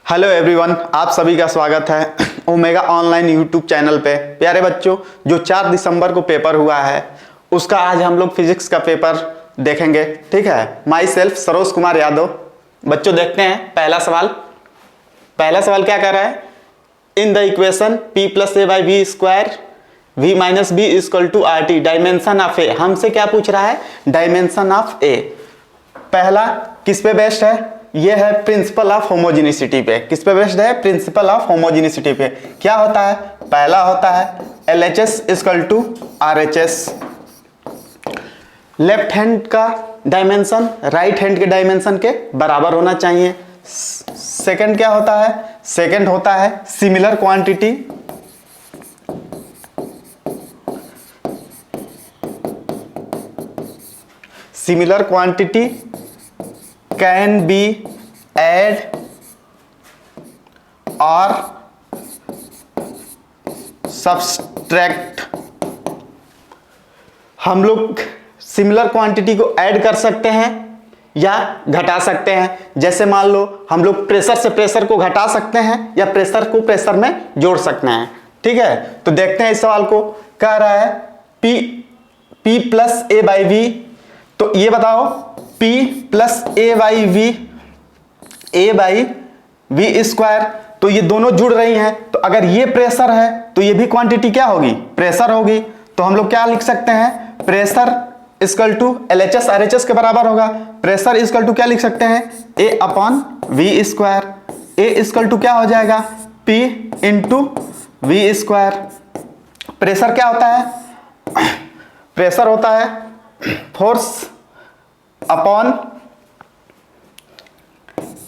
Hello everyone, आप सभी का स्वागत है ओमेगा ऑनलाइन यूट्यूब चैनल पे। प्यारे बच्चों, जो 4 दिसंबर को पेपर हुआ है उसका आज हम लोग फिजिक्स का पेपर देखेंगे। ठीक है, माई सेल्फ सरोज कुमार यादव। बच्चों देखते हैं पहला सवाल। पहला सवाल क्या कर रहा है? In the equation p plus A by B square v minus B equal to R T dimension of A. हमसे क्या पूछ रहा है? Dimension of A. पहला किस पे बेस्ड है? ये है प्रिंसिपल ऑफ होमोजेनिसिटी पे। किस पे बेस्ड है? प्रिंसिपल ऑफ होमोजेनिसिटी पे। क्या होता है? पहला होता है LHS equal to RHS। Left hand का डायमेंशन राइट हैंड के डायमेंशन के बराबर होना चाहिए। सेकंड क्या होता है? सेकंड होता है similar quantity. Similar quantity can be add or subtract। हम लोग सिमिलर क्वांटिटी को ऐड कर सकते हैं या घटा सकते हैं। जैसे मान लो हम लोग प्रेशर से प्रेशर को घटा सकते हैं या प्रेशर को प्रेशर में जोड़ सकते हैं। ठीक है, तो देखते हैं इस सवाल को। कह रहा है P plus A by V. तो ये बताओ P plus A by V square, तो ये दोनों जुड़ रही हैं। तो अगर ये प्रेशर है तो ये भी क्वांटिटी क्या होगी? प्रेशर होगी। तो हम लोग क्या लिख सकते हैं? Pressure equal to LHS RHS के बराबर होगा। प्रेशर इक्वल टू क्या लिख सकते हैं? A upon V square. A equal to क्या हो जाएगा? P into V square. Pressure क्या होता है? प्रेशर होता है force upon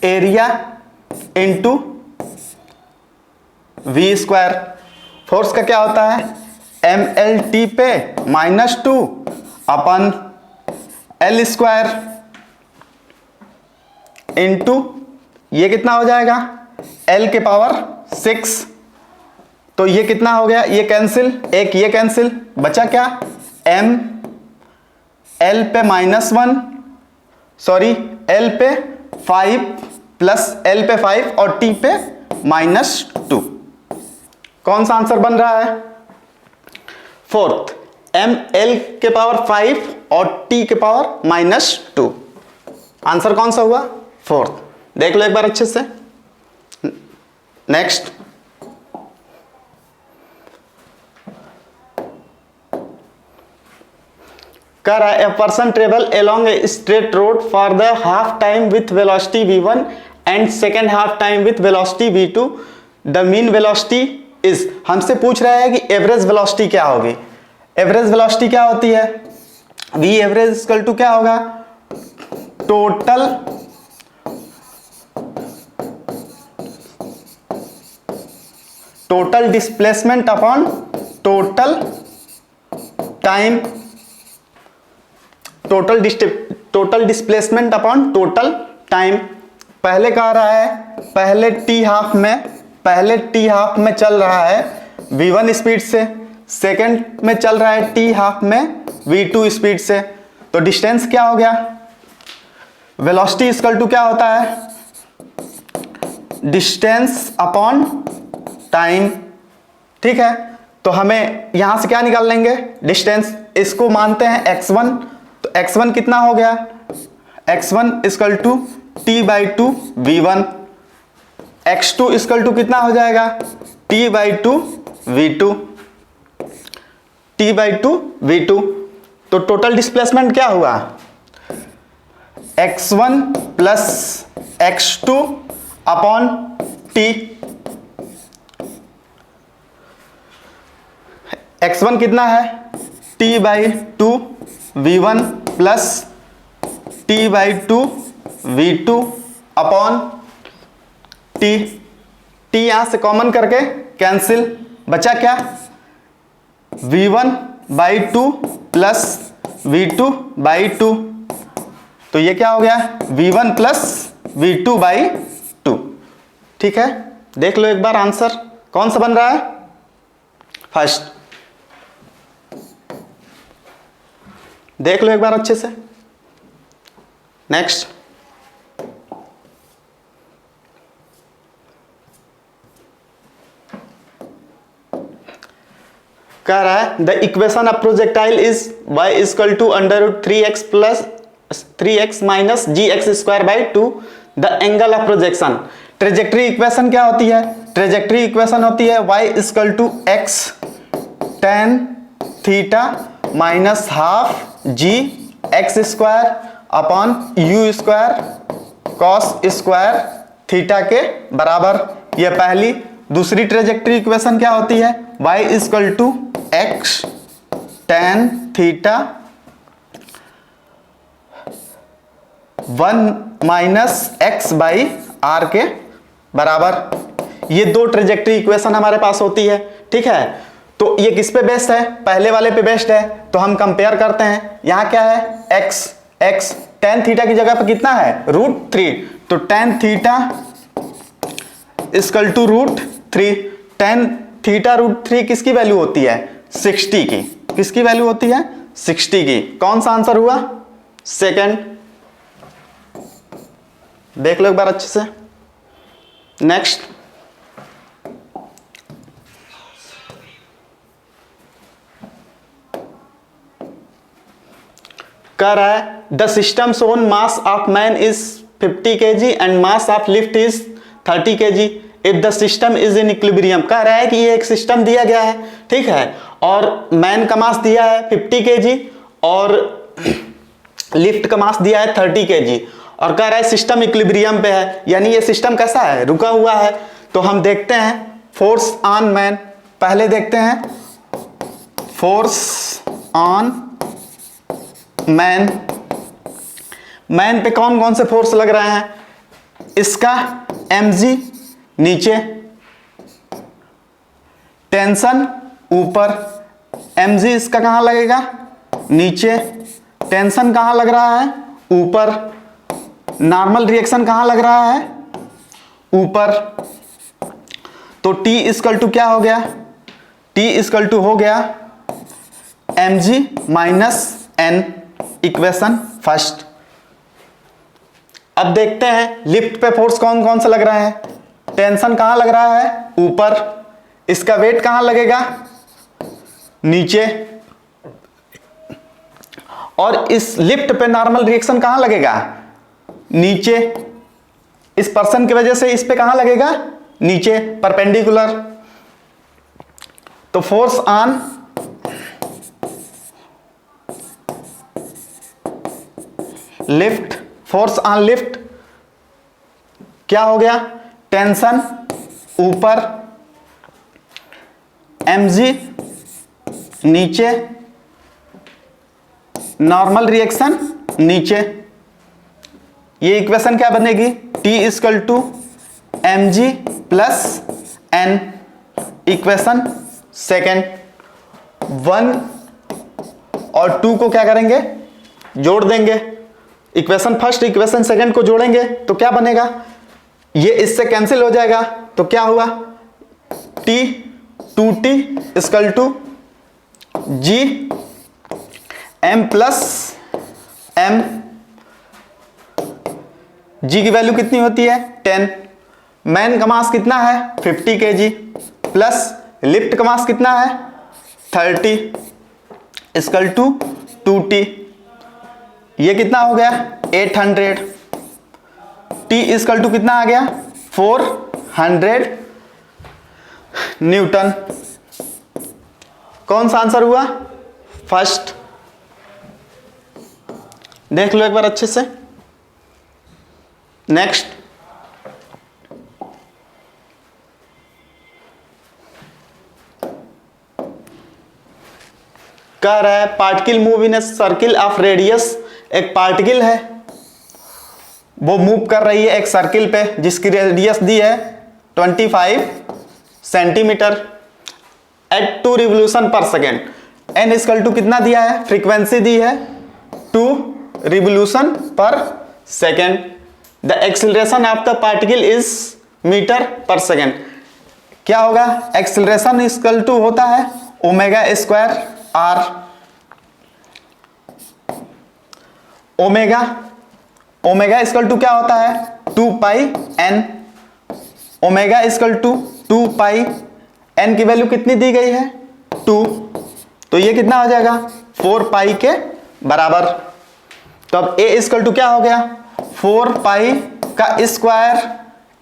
area into V square. Force का क्या होता है? MLT पे -2 अपन L स्क्वायर इंटू ये कितना हो जाएगा? L के पावर 6। तो ये कितना हो गया? ये कैंसिल, एक ये कैंसिल, बचा क्या? M L पे -1 सॉरी L पे 5 प्लस L पे 5 और T पे -2। कौन सा आंसर बन रहा है? फोर्थ, ML के पावर 5 और T के पावर -2। आंसर कौन सा हुआ? फोर्थ। देख लो एक बार अच्छे से। नेक्स्ट, कह रहा है a person travel along a straight road for the half time with velocity v1 and second half time with velocity v2। The mean velocity is. हमसे पूछ रहा है कि एवरेज वेलोसिटी क्या होगी। एवरेज वेलोसिटी क्या होती है? v एवरेज इक्वल टू क्या होगा? Total displacement upon total time. Total displacement upon total time. पहले कह रहा है पहले टी हाफ में चल रहा है v1 स्पीड से, सेकंड में चल रहा है टी हाफ में v2 स्पीड से। तो डिस्टेंस क्या हो गया? वेलोसिटी इक्वल टू क्या होता है? Distance upon time. ठीक है, तो हमें यहां से क्या निकाल लेंगे? डिस्टेंस। इसको मानते हैं x1। तो x1 कितना हो गया? x1 equal to T/2 v1। x2 equal to कितना हो जाएगा? T/2 v2। T/2 v2। तो टोटल डिस्प्लेसमेंट क्या हुआ? x1 plus x2 upon t। x1 कितना है? T/2 v1 plus T/2 v2 upon t। t यहां से कॉमन करके कैंसिल, बचा क्या? v1/2 plus v2/2। तो ये क्या हो गया? v1 plus v2/2। ठीक है, देख लो एक बार आंसर कौन सा बन रहा है? फर्स्ट। देख लो एक बार अच्छे से। नेक्स्ट, कह रहा है the equation of projectile is y equal to under 3x plus 3x minus G x square by 2 the angle of projection. Trajectory equation क्या होती है? ट्रेजेक्ट्री इक्वेशन होती है y equal to x tan theta minus half G x square upon U square cos square theta के बराबर। ये पहली। दूसरी ट्रेजेक्ट्री इक्वेशन क्या होती है? y equal to x tan theta 1 minus x by R के बराबर। ये दो ट्रेजेक्ट्री इक्वेशन हमारे पास होती है, ठीक है। तो ये किस पे बेस्ड है? पहले वाले पे बेस्ड है, तो हम कंपेयर करते हैं। यहां क्या है? x tan थीटा की जगह पे कितना है? √3। तो tan theta equal to √3। tan theta √3 किसकी वैल्यू होती है? 60 की। किसकी वैल्यू होती है? 60 की। कौन सा आंसर हुआ? सेकंड। देख लो एक बार अच्छे से। नेक्स्ट, कह रहा है the system son mass of man is 50 kg and mass of lift is 30 kg if the system is in equilibrium. कह रहा है कि ये एक सिस्टम दिया गया है, ठीक है, और मैन का मास दिया है 50 kg और लिफ्ट का मास दिया है 30 kg, और कह रहा है सिस्टम इक्विलिब्रियम पे है, यानी ये सिस्टम कैसा है? रुका हुआ है। तो हम देखते हैं फोर्स ऑन मैन। पहले देखते हैं फोर्स ऑन मैन। मैन पे कौन कौन से फोर्स लग रहे हैं? इसका mg नीचे, टेंशन ऊपर। mg इसका कहां लगेगा? नीचे। टेंशन कहां लग रहा है? ऊपर। नॉर्मल रिएक्शन कहां लग रहा है? ऊपर। तो T इक्वल टू क्या हो गया? T इक्वल टू हो गया mg minus n। Equation first. अब देखते हैं लिफ्ट पे फोर्स कौन कौन सा लग रहा है। टेंशन कहां लग रहा है? ऊपर। इसका वेट कहां लगेगा? नीचे। और इस लिफ्ट पे नॉर्मल रिएक्शन कहां लगेगा? नीचे। इस पर्सन की वजह से इस पे कहां लगेगा? नीचे, परपेंडिकुलर। तो force on lift, force on lift क्या हो गया? टेंशन ऊपर, mg नीचे, नॉर्मल रिएक्शन नीचे। ये इक्वेशन क्या बनेगी? T equal to mg plus n। Equation second. 1 और 2 को क्या करेंगे? जोड़ देंगे। इक्वेशन फर्स्ट इक्वेशन सेकंड को जोड़ेंगे तो क्या बनेगा? ये इससे कैंसिल हो जाएगा। तो क्या हुआ? T 2T equal to G m plus m। G की वैल्यू कितनी होती है? 10। मैन का मास कितना है? 50 kg प्लस लिफ्ट का मास कितना है? 30 इक्वल टू 2T। ये कितना हो गया? 800। T इक्वल टू कितना आ गया? 400 न्यूटन। कौन सा आंसर हुआ? फर्स्ट। देख लो एक बार अच्छे से। नेक्स्ट, कह रहा है particle move in a circle of radius. एक पार्टिकल है, वो मूव कर रही है एक सर्किल पे जिसकी रेडियस दी है 25 centimetre at 2 revolution per second. n equal to कितना दिया है? फ्रीक्वेंसी दी है 2 revolution per second. The acceleration of the particle is metre per second. क्या होगा? एक्सीलरेशन इक्वल टू होता है omega square r। Omega equal to क्या होता है? 2 pi n। Omega equal to 2 pi n की वैल्यू कितनी दी गई है? 2। तो ये कितना हो जाएगा 4 पाई के बराबर। तो अब a इक्वल टू क्या हो गया 4 पाई का स्क्वायर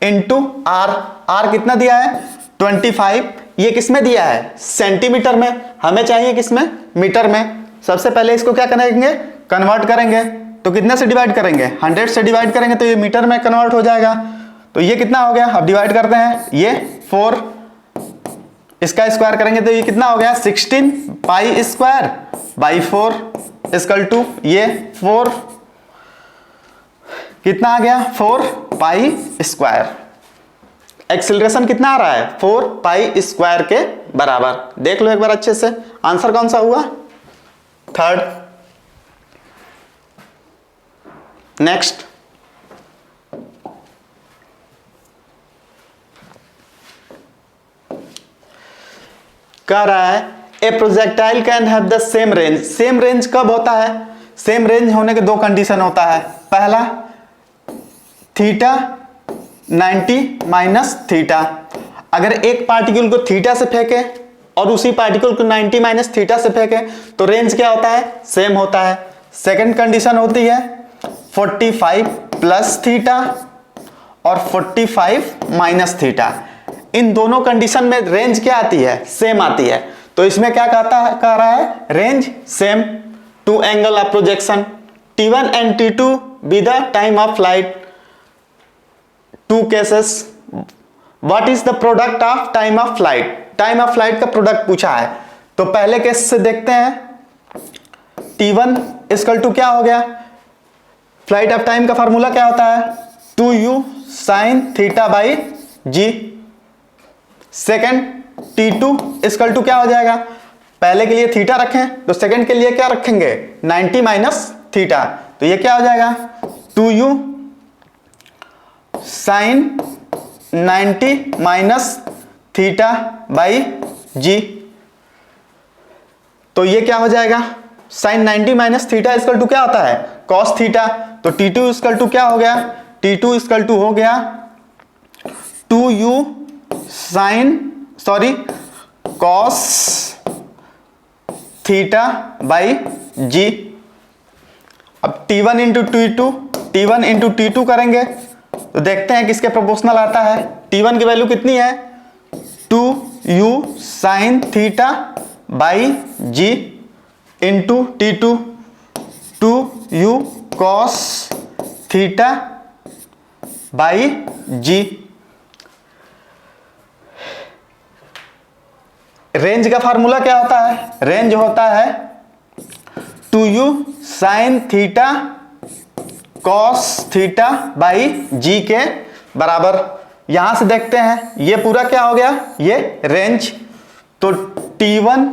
इंटू आर। आर कितना दिया है 25। ये किसमें दिया है सेंटीमीटर में, हमें चाहिए किसमें मीटर में। सबसे पहले इसको क्या करेंगे कन्वर्ट करेंगे। तो कितने से डिवाइड करेंगे 100 से डिवाइड करेंगे तो ये मीटर में कन्वर्ट हो जाएगा। तो ये कितना हो गया, अब डिवाइड करते हैं, ये 4 इसका स्क्वायर करेंगे तो ये कितना हो गया 16 pi square by 4 equal to ये 4 कितना आ गया 4 पाई स्क्वायर। एक्सीलरेशन कितना आ रहा है 4 पाई स्क्वायर के बराबर। देख लो एक बार अच्छे से, आंसर कौन सा हुआ थर्ड। नेक्स्ट कह रहा है ए projectile can have the same range. Same range कब होता है, सेम रेंज होने के दो कंडीशन होता है। पहला थीटा 90 माइनस थीटा। अगर एक पार्टिकल को थीटा से फेंके और उसी पार्टिकल को 90 माइनस थीटा से फेंके तो रेंज क्या होता है सेम होता है। सेकंड कंडीशन होती है 45 प्लस थीटा और 45 माइनस थीटा। इन दोनों कंडीशन में रेंज क्या आती है सेम आती है। तो इसमें क्या कह रहा है range same. Two angle of projection T1 and T2 with the time of flight. Two cases what is the product of time of flight. Time of flight का प्रोडक्ट पूछा है। तो पहले केस से देखते हैं T1 इक्वल टू क्या हो गया, फ्लाइट ऑफ टाइम का फार्मूला क्या होता है 2u sine theta by G. Second T2 equal to क्या हो जाएगा, पहले के लिए थीटा रखें तो सेकंड के लिए क्या रखेंगे 90 माइनस थीटा। तो ये क्या हो जाएगा 2u sine 90 minus theta by G. तो ये क्या हो जाएगा sine 90 minus theta equal to क्या होता है कॉस थीटा। तो T2 इक्वल टू क्या हो गया, T2 इक्वल टू हो गया 2u sine cos theta by g. अब T1 इंटू T2 करेंगे तो देखते हैं किसके प्रोपोर्शनल आता है। T1 की वैल्यू कितनी है 2u sine theta by g into T2 2u cos theta by g. Range का फार्मूला क्या होता है, रेंज होता है 2u sine theta cos theta by g के बराबर। यहां से देखते हैं ये पूरा क्या हो गया ये रेंज। तो T1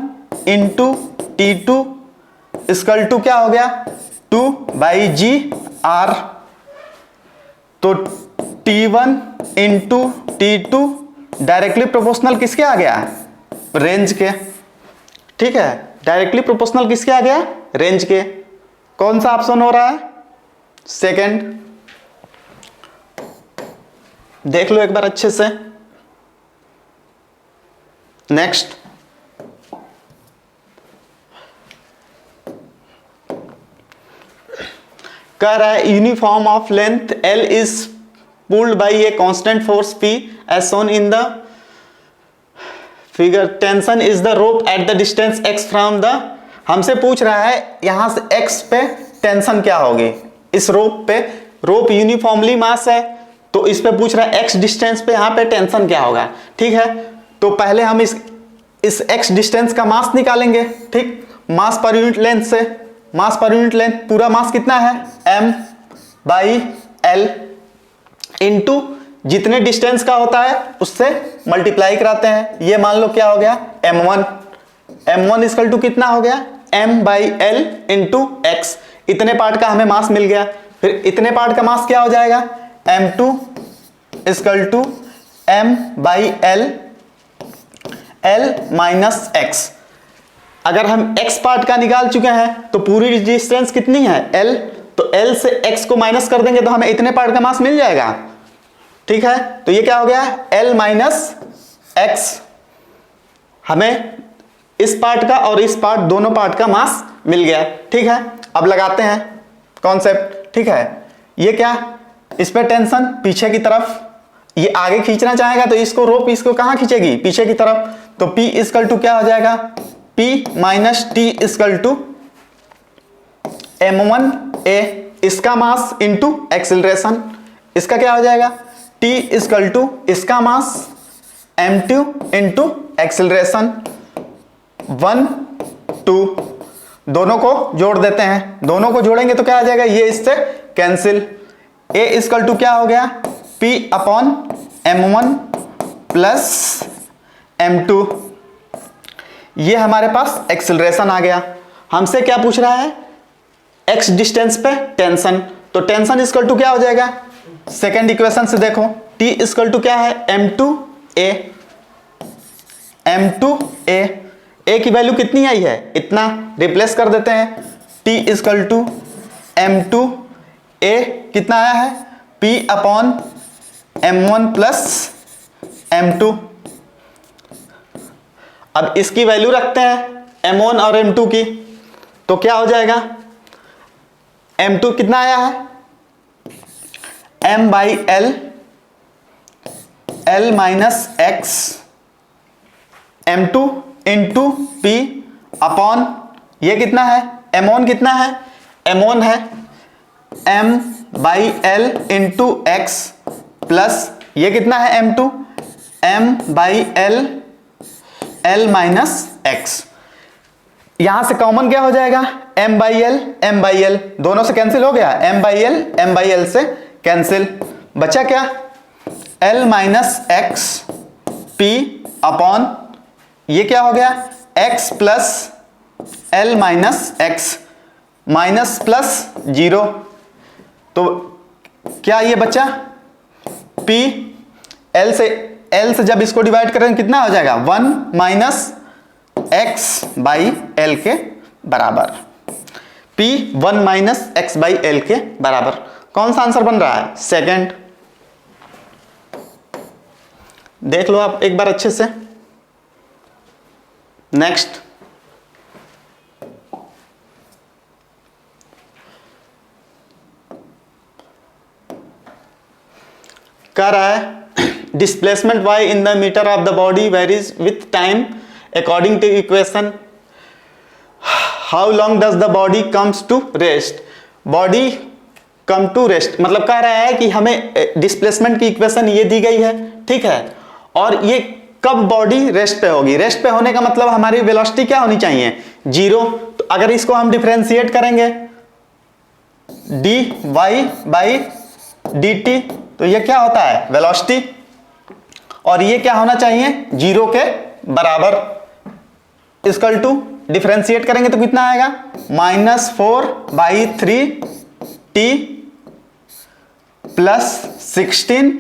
into T2 equal to क्या हो गया 2 बाई जी आर। तो T1 into T2 directly proportional किसके आ गया रेंज के। ठीक है, डायरेक्टली प्रोपोर्शनल किसके आ गया रेंज के। कौन सा ऑप्शन हो रहा है सेकंड। देख लो एक बार अच्छे से। नेक्स्ट कह रहा है uniform of length L is pulled by a constant force P as shown in the figure. Tension is the rope at the distance x from the. हमसे पूछ रहा है यहां से x पे टेंशन क्या होगी इस रोप पे। रोप यूनिफॉर्मली मास है तो इस पे पूछ रहा है x डिस्टेंस पे यहां पे टेंशन क्या होगा। ठीक है, तो पहले हम इस x डिस्टेंस का मास निकालेंगे। ठीक, मास पर यूनिट लेंथ से, मास पर यूनिट लेंथ पूरा मास कितना है m बाई l इंटू जितने डिस्टेंस का होता है उससे मल्टीप्लाई कराते हैं। ये मान लो क्या हो गया m1 इक्वल टू कितना हो गया m by l into x. इतने पार्ट का हमें मास मिल गया। फिर इतने पार्ट का मास क्या हो जाएगा m2 equal to m by l minus x। अगर हम x पार्ट का निकाल चुके हैं तो पूरी डिस्टेंस कितनी है l। तो l से x को माइनस कर देंगे तो हमें इतने पार्ट का मास मिल जाएगा। ठीक है, तो ये क्या हो गया l माइनस x। हमें इस पार्ट का और इस पार्ट, दोनों पार्ट का मास मिल गया। ठीक है, अब लगाते हैं कॉन्सेप्ट। ठीक है, ये क्या, इस पे टेंशन पीछे की तरफ, ये आगे खींचना चाहेगा तो इसको रोप इसको कहां खींचेगी, पीछे की तरफ। तो P इक्वल टू क्या हो जाएगा, P minus T equal to m1a, इसका मास इंटू एक्सिलरेशन। इसका क्या हो जाएगा, T इक्वल टू इसका मास m2 इंटू एक्सिलरेशन 1 2। दोनों को जोड़ देते हैं, दोनों को जोड़ेंगे तो क्या आ जाएगा, ये इससे कैंसिल। A इक्वल टू क्या हो गया, P upon m1 plus m2। ये हमारे पास एक्सिलरेशन आ गया। हमसे क्या पूछ रहा है, x डिस्टेंस पे टेंशन, तो टेंशन इक्वल टू क्या हो जाएगा, सेकेंड इक्वेशन से देखो, T इक्वल टू क्या है, m2a। m2a, a की वैल्यू कितनी आई है, इतना, रिप्लेस कर देते हैं। T इक्वल टू m2a कितना आया है, P upon m1 plus m2। अब इसकी वैल्यू रखते हैं m1 और m2 की, तो क्या हो जाएगा, m2 कितना आया है, m by l, l minus x, m2 into p upon ये कितना है, m1 कितना है, m1 है m by l into x plus ये कितना है m2, m by l, l minus x। यहां से कॉमन क्या हो जाएगा, m by l, m by l, दोनों से कैंसिल हो गया, m by l, m by l से कैंसिल, बचा क्या, l minus x p upon ये क्या हो गया, x plus l minus x, minus plus 0, तो क्या ये बच्चा p, l से जब इसको डिवाइड करेंगे कितना हो जाएगा, 1 माइनस x बाई l के बराबर। p 1 minus x by l के बराबर। कौन सा आंसर बन रहा है, सेकंड। देख लो आप एक बार अच्छे से। नेक्स्ट, कह रहा है displacement y in the metre of the body varies with time according to equation how long does the body comes to rest. Body come to rest मतलब कह रहा है कि हमें डिस्प्लेसमेंट की इक्वेशन ये दी गई है, ठीक है, और ये कब बॉडी रेस्ट पे होगी। रेस्ट पे होने का मतलब हमारी वेलोसिटी क्या होनी चाहिए, 0। तो अगर इसको हम डिफरेंशिएट करेंगे dy बाई dt, तो ये क्या होता है, वेलोसिटी, और ये क्या होना चाहिए, 0 के बराबर। इक्वल टू डिफरेंशिएट करेंगे तो कितना आएगा, -4/3t प्लस 16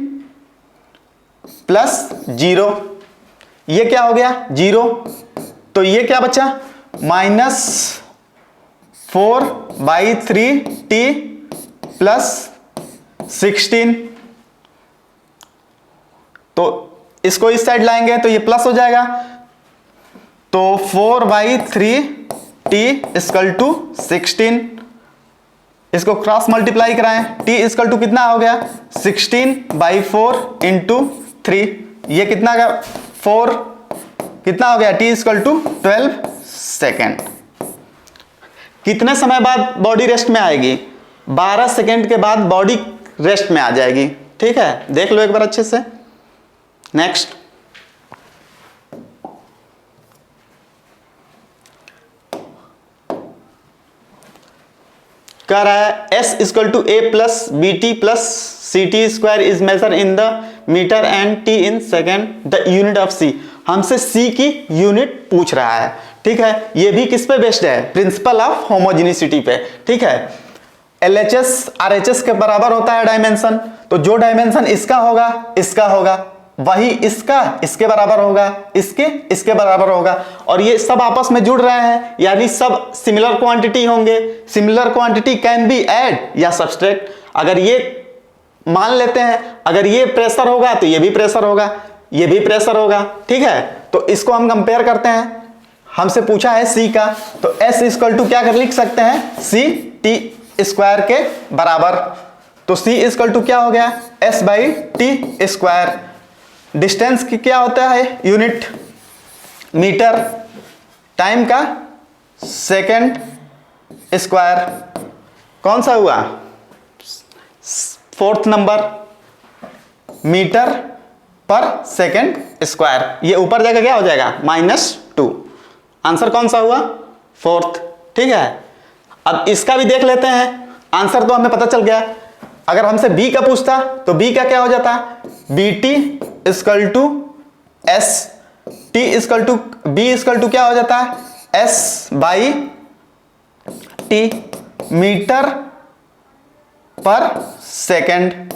प्लस 0, ये क्या हो गया 0, तो ये क्या बचा, -4/3t प्लस 16। तो इसको इस साइड लाएंगे तो ये प्लस हो जाएगा, तो 4/3t इक्वल टू 16। इसको क्रॉस मल्टीप्लाई कराएं, t इक्वल टू कितना हो गया, 16/4 इंटू 3, ये कितना का 4 कितना हो गया, t इक्वल टू 12 सेकेंड। कितने समय बाद बॉडी रेस्ट में आएगी, 12 सेकेंड के बाद बॉडी रेस्ट में आ जाएगी। ठीक है, देख लो एक बार अच्छे से। नेक्स्ट, कह रहा है S equal to A plus B T plus C T square is measure in the metre and T in second the unit of C। हमसे C की यूनिट पूछ रहा है, ठीक है। ये भी किस पे बेस्ड है, प्रिंसिपल ऑफ होमोजेनिसिटी पे, ठीक है। LHS RHS के बराबर होता है डायमेंशन, तो जो डायमेंशन इसका होगा वही इसके बराबर होगा, इसके बराबर होगा, और ये सब आपस में जुड़ रहे हैं, यानी सब सिमिलर क्वांटिटी होंगे। Similar quantity can be add या सब्सट्रैक्ट। अगर ये मान लेते हैं, अगर ये प्रेशर होगा तो ये भी प्रेशर होगा, ये भी प्रेशर होगा, ठीक है। तो इसको हम कंपेयर करते हैं, हमसे पूछा है सी का, तो एस इक्वल टू क्या कर लिख सकते हैं, सी टी स्क्वायर के बराबर। तो सी इक्वल टू क्या हो गया, S by T square. Distance की क्या होता है यूनिट, मीटर, टाइम का सेकेंड स्क्वायर। कौन सा हुआ, fourth number, metre per second square. ये ऊपर जाकर क्या हो जाएगा, -2। आंसर कौन सा हुआ, फोर्थ। ठीक है, अब इसका भी देख लेते हैं। आंसर तो हमें पता चल गया। अगर हमसे बी का पूछता तो बी का क्या हो जाता, B T equal to S T equal to B equal to क्या हो जाता है, S by T, metre per second.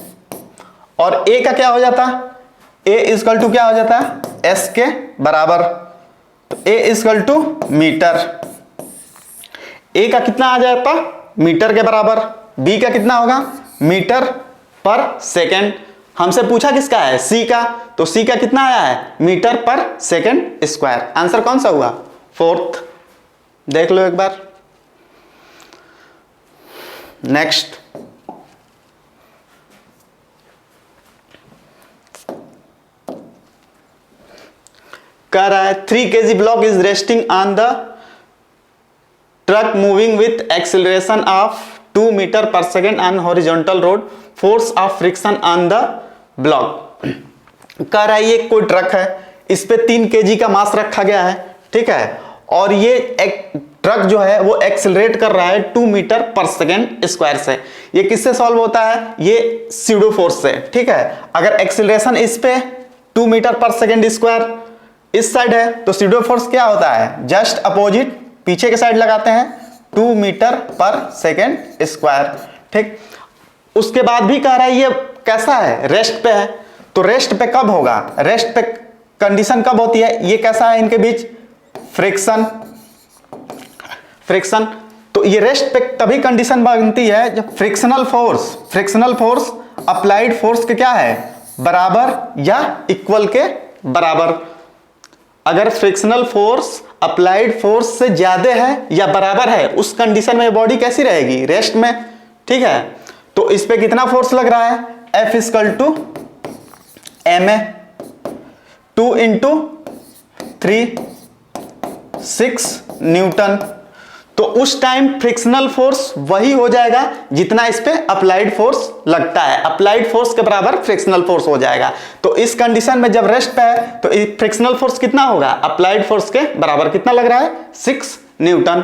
और ए का क्या हो जाता, ए इक्वल टू क्या हो जाता है, एस के बराबर। तो ए इक्वल टू मीटर, ए का कितना आ जाता, मीटर के बराबर। बी का कितना होगा, मीटर पर सेकेंड। हमसे पूछा किसका है, सी का, तो सी का कितना आया है, metre per second square. Answer कौन सा हुआ, फोर्थ। देख लो एक बार। नेक्स्ट, कह रहा है 3 kg block is resting on the truck moving with acceleration of 2 metre per second on horizontal road, force of friction on the block. कह रहा है ये कोई ट्रक है, इस पे 3 kg का मास रखा गया है, ठीक है, और ये एक ट्रक जो है वो एक्सेलरेट कर रहा है 2 मीटर पर सेकेंड स्क्वायर से। ये किससे सॉल्व होता है, ये स्यूडो फोर्स से। ठीक है, अगर एक्सेलरेशन इस पे 2 मीटर पर सेकेंड स्क्वायर इस साइड है, तो स्यूडो फोर्स क्या होता है, जस्ट अपोजिट पीछे के साइड लगाते हैं, 2 मीटर पर सेकेंड स्क्वायर। ठीक, उसके बाद भी कह रहा है ये कैसा है, रेस्ट पे है। तो रेस्ट पे कब होगा, रेस्ट पे कंडीशन कब होती है, ये कैसा है इनके बीच, फ्रिक्शन। फ्रिक्शन, तो ये रेस्ट पे तभी कंडीशन बनती है जब फ्रिक्शनल फोर्स अप्लाइड फोर्स के क्या है, बराबर या इक्वल के बराबर। अगर फ्रिक्शनल फोर्स अप्लाइड फोर्स से ज्यादा है या बराबर है, उस कंडीशन में बॉडी कैसी रहेगी, रेस्ट में। ठीक है, तो इस पे कितना फोर्स लग रहा है, F equal to ma, 2 into 3 6 newton. तो उस टाइम फ्रिक्शनल फोर्स वही हो जाएगा जितना इस पे अप्लाइड फोर्स लगता है, अप्लाइड फोर्स के बराबर फ्रिक्शनल फोर्स हो जाएगा। तो इस कंडीशन में जब रेस्ट पे है तो फ्रिक्शनल फोर्स कितना होगा, अप्लाइड फोर्स के बराबर। कितना लग रहा है, 6 न्यूटन।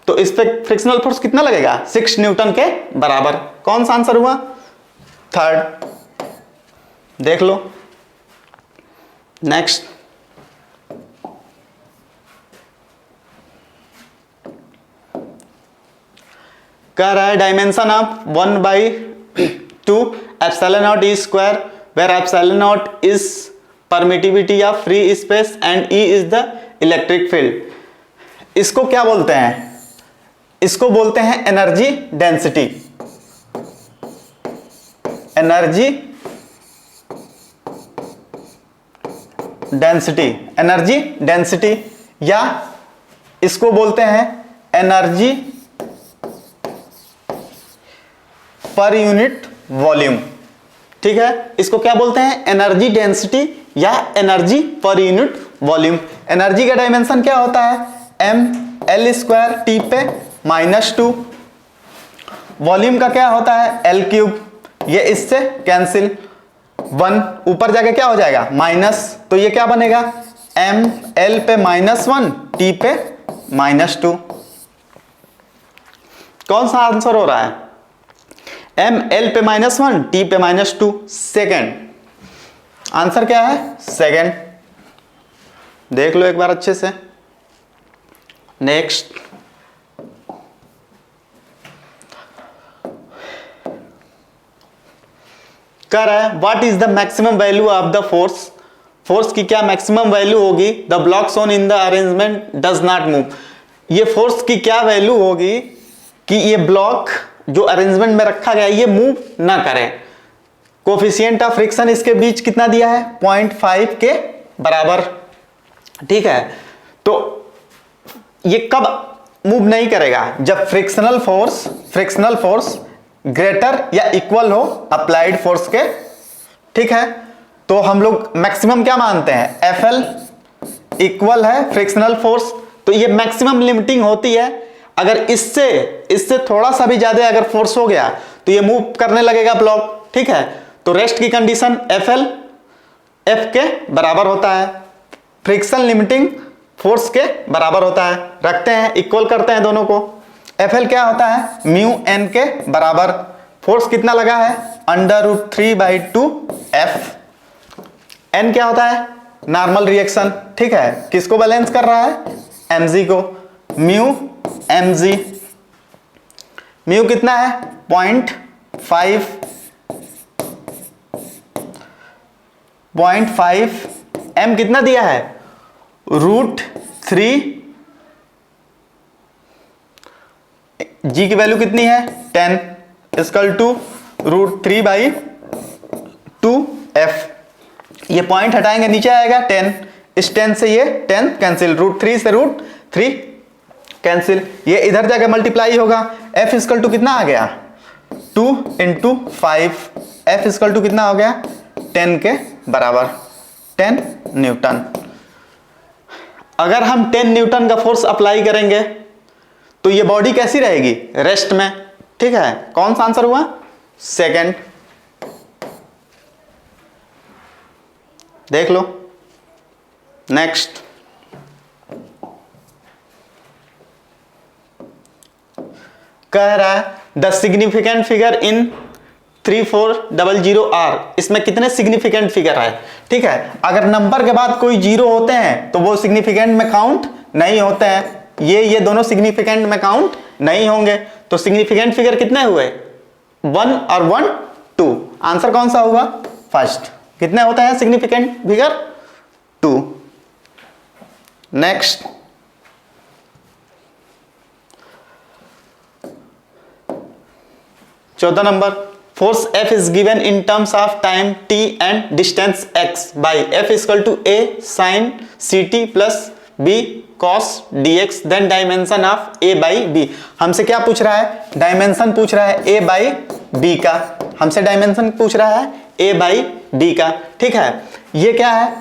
तो इस पे फ्रिक्शनल फोर्स कितना लगेगा, 6 न्यूटन के बराबर। कौन सा आंसर हुआ, थर्ड। देख लो। नेक्स्ट, कह रहा है dimension of 1/2 epsilon naught E square, where epsilon naught is permittivity of free space and E is the electric field. इसको क्या बोलते हैं, इसको बोलते हैं energy density. Energy density, energy density, या इसको बोलते हैं एनर्जी पर यूनिट वॉल्यूम। ठीक है, इसको क्या बोलते हैं, एनर्जी डेंसिटी या energy per unit volume. Energy का डायमेंशन क्या होता है, ml स्क्वायर टी पे -2। वॉल्यूम का क्या होता है, L3। ये इससे कैंसिल, 1 ऊपर जाके क्या हो जाएगा, माइनस। तो ये क्या बनेगा, ml पे -1 टी पे -2। कौन सा आंसर हो रहा है, ml पे -1 t पे -2 सेकेंड। आंसर क्या है, सेकेंड। देख लो एक बार अच्छे से। नेक्स्ट, कह रहा है what is the maximum value of the force. Force की क्या मैक्सिमम वैल्यू होगी, the blocks on in the arrangement does not move. ये फोर्स की क्या वैल्यू होगी कि ये ब्लॉक जो अरेंजमेंट में रखा गया ये मूव ना करे। कोफिशिएंट ऑफ फ्रिक्शन इसके बीच कितना दिया है, 0.5 के बराबर। ठीक है, तो ये कब मूव नहीं करेगा? जब फ्रिक्शनल फोर्स ग्रेटर या इक्वल हो अप्लाइड फोर्स के। ठीक है, तो हम लोग मैक्सिमम क्या मानते हैं? एफएल इक्वल है फ्रिक्शनल फोर्स, तो ये मैक्सिमम लिमिटिंग होती है। अगर इससे थोड़ा सा भी ज्यादा अगर फोर्स हो गया तो ये मूव करने लगेगा ब्लॉक। ठीक है, तो रेस्ट की कंडीशन एफएल एफ के बराबर होता है, फ्रिक्शन लिमिटिंग फोर्स के बराबर होता है। रखते हैं, इक्वल करते हैं दोनों को। एफएल क्या होता है? म्यू एन के बराबर। फोर्स कितना लगा है? √3/2 एफ। एन क्या होता है? Normal reaction. ठीक है, किसको बैलेंस कर रहा है? mg को। म्यू mg, म्यू कितना है? 0.5, m कितना दिया है? √3, g की वैल्यू कितनी है? 10 = √3/2 f। ये पॉइंट हटाएंगे, नीचे आएगा 10, इस 10 से ये 10 कैंसिल, √3 से √3 कैंसिल, ये इधर जाके मल्टीप्लाई होगा। f = कितना आ गया? 2 × 5, f = कितना हो गया? 10 के बराबर, 10 न्यूटन। अगर हम 10 न्यूटन का फोर्स अप्लाई करेंगे तो ये बॉडी कैसी रहेगी? रेस्ट में। ठीक है, कौन सा आंसर हुआ? सेकंड। देख लो नेक्स्ट। कह रहा है the significant figure in 3400R। इसमें कितने सिग्निफिकेंट फिगर है? ठीक है, अगर नंबर के बाद कोई जीरो होते हैं तो वो सिग्निफिकेंट में काउंट नहीं होते हैं। ये दोनों सिग्निफिकेंट में काउंट नहीं होंगे। तो सिग्निफिकेंट फिगर कितने हुए? 1 और 1 2। आंसर कौन सा होगा? फर्स्ट। कितने होते हैं सिग्निफिकेंट फिगर? 2। नेक्स्ट, चौथा number, force F is given in terms of time t and distance x by F = A sin ct plus B cos dx, then dimension of A by B। हमसे क्या पूछ रहा है? Dimension पूछ रहा है A by B का। हमसे डायमेंशन पूछ रहा है A by B का। ठीक है, ये क्या है?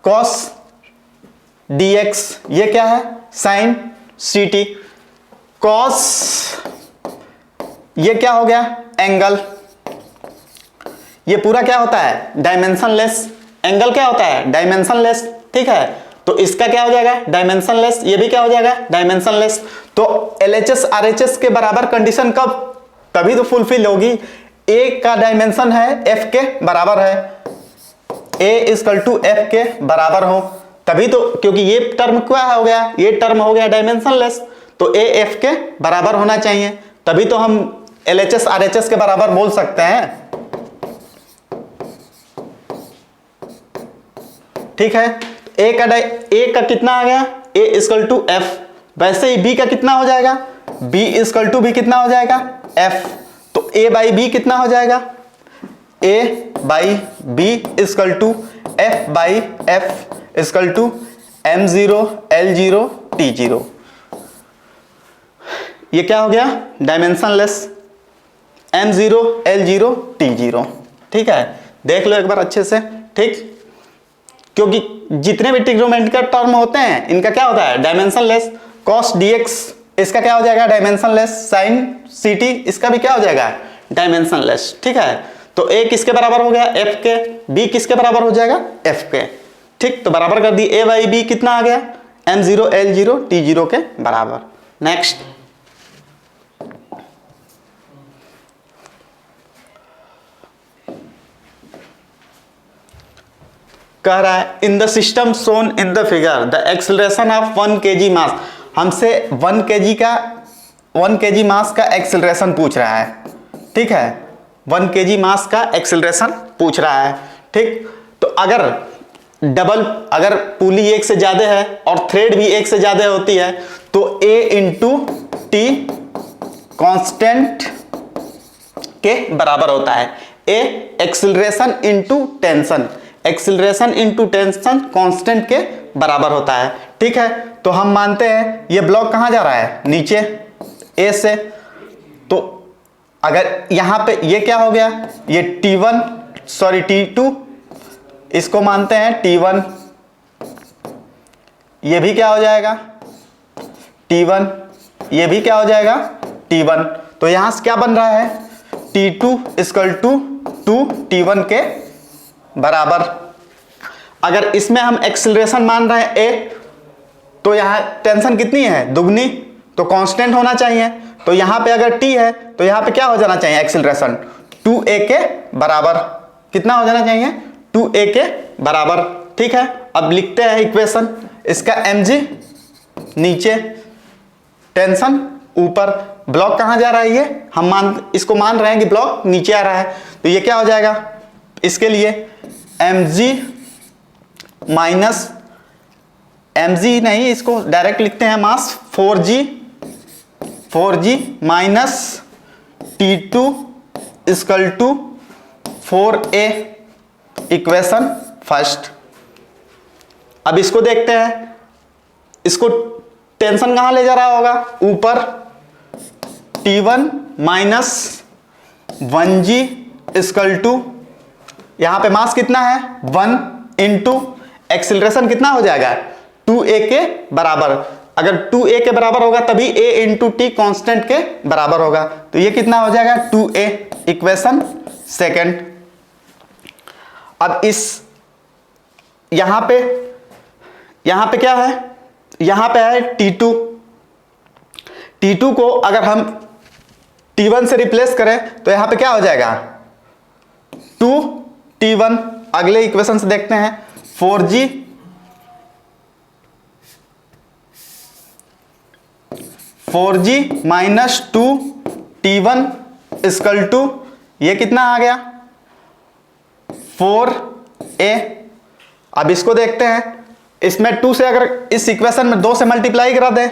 cos dx, ये क्या है? sin ct। cos, ये क्या हो गया? एंगल। ये पूरा क्या होता है? डायमेंशनलेस। एंगल क्या होता है? डायमेंशनलेस। ठीक है, तो इसका क्या हो जाएगा? डायमेंशनलेस। ये भी क्या हो जाएगा? डायमेंशनलेस। तो LHS RHS के बराबर कंडीशन कब? तभी तो फुलफिल होगी। A का डायमेंशन है F के बराबर है, A = F के बराबर हो तभी तो, क्योंकि ये टर्म क्या हो गया? ये टर्म हो गया डायमेंशनलेस, तो A F के बराबर होना चाहिए, तभी तो हम LHS RHS के बराबर बोल सकते हैं। ठीक है, A का कितना आ गया? A = F। वैसे ही B का कितना हो जाएगा? B = भी कितना हो जाएगा? F। तो A by B कितना हो जाएगा? A by B = F by F = m0 l0 t0। ये क्या हो गया? Dimensionless, m0 l0 t0। ठीक है, देख लो एक बार अच्छे से। ठीक, क्योंकि जितने भी ट्रिग्नोमेट्रिक टर्म होते हैं इनका क्या होता है? डायमेंशनलेस। cos dx इसका क्या हो जाएगा? डायमेंशनलेस। sin ct इसका भी क्या हो जाएगा? डायमेंशनलेस। ठीक है, तो A किसके बराबर हो गया? F के। B किसके बराबर हो जाएगा? F के। ठीक, तो बराबर कर दी। A by B कितना आ गया? m0 l0 t0 के बराबर। नेक्स्ट, कह रहा है in the system shown in the figure the acceleration of 1 kg मास। हमसे 1 kg मास का एक्सेलरेशन पूछ रहा है। ठीक है, 1 kg मास का एक्सेलरेशन पूछ रहा है। ठीक, तो अगर पुली एक से ज्यादा है और थ्रेड भी एक से ज्यादा होती है तो A × T कांस्टेंट के बराबर होता है। A acceleration × tension, acceleration × tension constant के बराबर होता है। ठीक है, तो हम मानते हैं ये ब्लॉक कहां जा रहा है, नीचे ए से। तो अगर यहां पे ये क्या हो गया, ये T1 सॉरी T2, इसको मानते हैं T1, ये भी क्या हो जाएगा T1, ये भी क्या हो जाएगा T1। तो यहां से क्या बन रहा है, T2 इक्वल टू 2T1 के बराबर। अगर इसमें हम एक्सीलरेशन मान रहे हैं a, तो यहां टेंशन कितनी है, दुगनी, तो कांस्टेंट होना चाहिए। तो यहां पे अगर t है तो यहां पे क्या हो जाना चाहिए, एक्सीलरेशन 2a के बराबर। कितना हो जाना चाहिए, 2a के बराबर। ठीक है, अब लिखते हैं इक्वेशन, इसका mg नीचे, टेंशन ऊपर, ब्लॉक कहां जा रहा है, ये हम इसको मान रहे हैं कि ब्लॉक नीचे आ रहा है। तो ये क्या हो जाएगा, इसके लिए mg माइनस mg नहीं, इसको डायरेक्ट लिखते हैं mass 4g minus T2 equal to 4a, equation first. अब इसको देखते हैं, इसको टेंशन कहां ले जा रहा होगा, ऊपर, T1 minus 1g equal to, यहां पे मास कितना है 1 इंटू एक्सीलरेशन कितना हो जाएगा 2a के बराबर। अगर 2a के बराबर होगा तभी a इंटू टी कॉन्स्टेंट के बराबर होगा। तो ये कितना हो जाएगा 2a, इक्वेशन सेकेंड। अब इस यहां पे क्या है, यहां पे है T2। T2 को अगर हम T1 से रिप्लेस करें तो यहां पे क्या हो जाएगा 2T1। अगले इक्वेशन से देखते हैं, 4g minus 2T1 equal to, ये कितना आ गया 4a। अब इसको देखते हैं, इसमें 2 से अगर इस इक्वेशन में 2 से मल्टीप्लाई करा दें,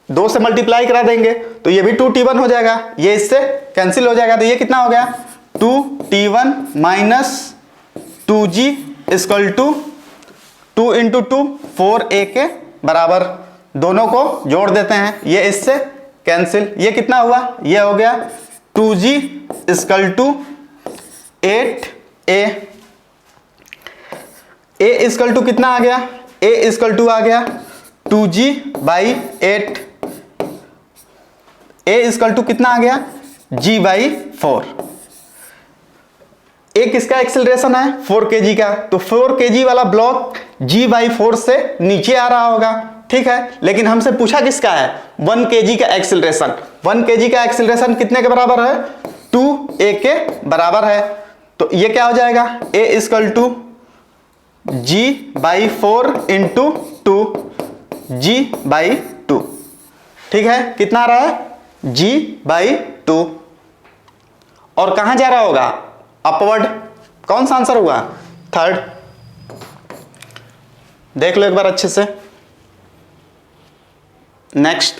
2 से मल्टीप्लाई करा देंगे तो ये भी 2T1 हो जाएगा, ये इससे कैंसिल हो जाएगा। तो ये कितना हो गया 2T1 minus 2g equal to 2 into 2 4a के बराबर। दोनों को जोड़ देते हैं, ये इससे कैंसिल, ये कितना हुआ, ये हो गया 2g equal to 8a। a equal to कितना आ गया, a इक्वल टू आ गया 2g by 8, a equal to कितना आ गया g बाई 4। एक इसका एक्सेलरेशन है 4 kg का, तो 4 kg वाला ब्लॉक g बाई 4 से नीचे आ रहा होगा। ठीक है, लेकिन हमसे पूछा किसका है 1 kg का एक्सेलरेशन। 1 kg का एक्सेलरेशन कितने के बराबर है 2a के बराबर है। तो ये क्या हो जाएगा a equal to g by 4 into 2g by 2। ठीक है, कितना आ रहा है g बाई 2। और कहां जा रहा होगा अपवर्ड। कौन सा आंसर हुआ, थर्ड। देख लो एक बार अच्छे से। नेक्स्ट,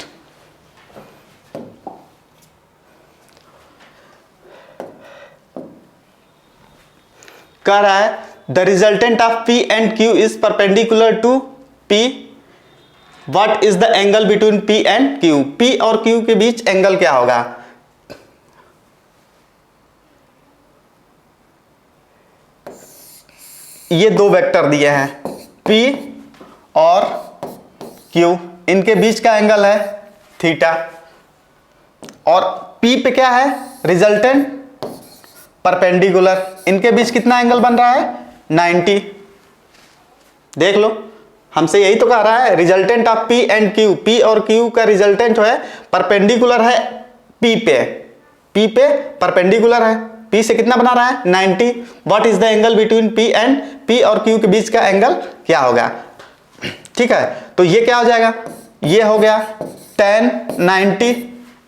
कह रहा है the resultant of P and Q is perpendicular to P, what is the angle between P and Q। P और Q के बीच एंगल क्या होगा। ये दो वेक्टर दिए हैं P और Q, इनके बीच का एंगल है थीटा। और P पे क्या है रिजल्टेंट परपेंडिकुलर, इनके बीच कितना एंगल बन रहा है 90। देख लो, हमसे यही तो कह रहा है resultant of P and Q। P और Q का रिजल्टेंट जो है परपेंडिकुलर है P पे परपेंडिकुलर है, P से कितना बना रहा है 90। What is the angle between P और Q के बीच का एंगल क्या होगा। ठीक है, तो ये क्या हो जाएगा, ये हो गया tan 90।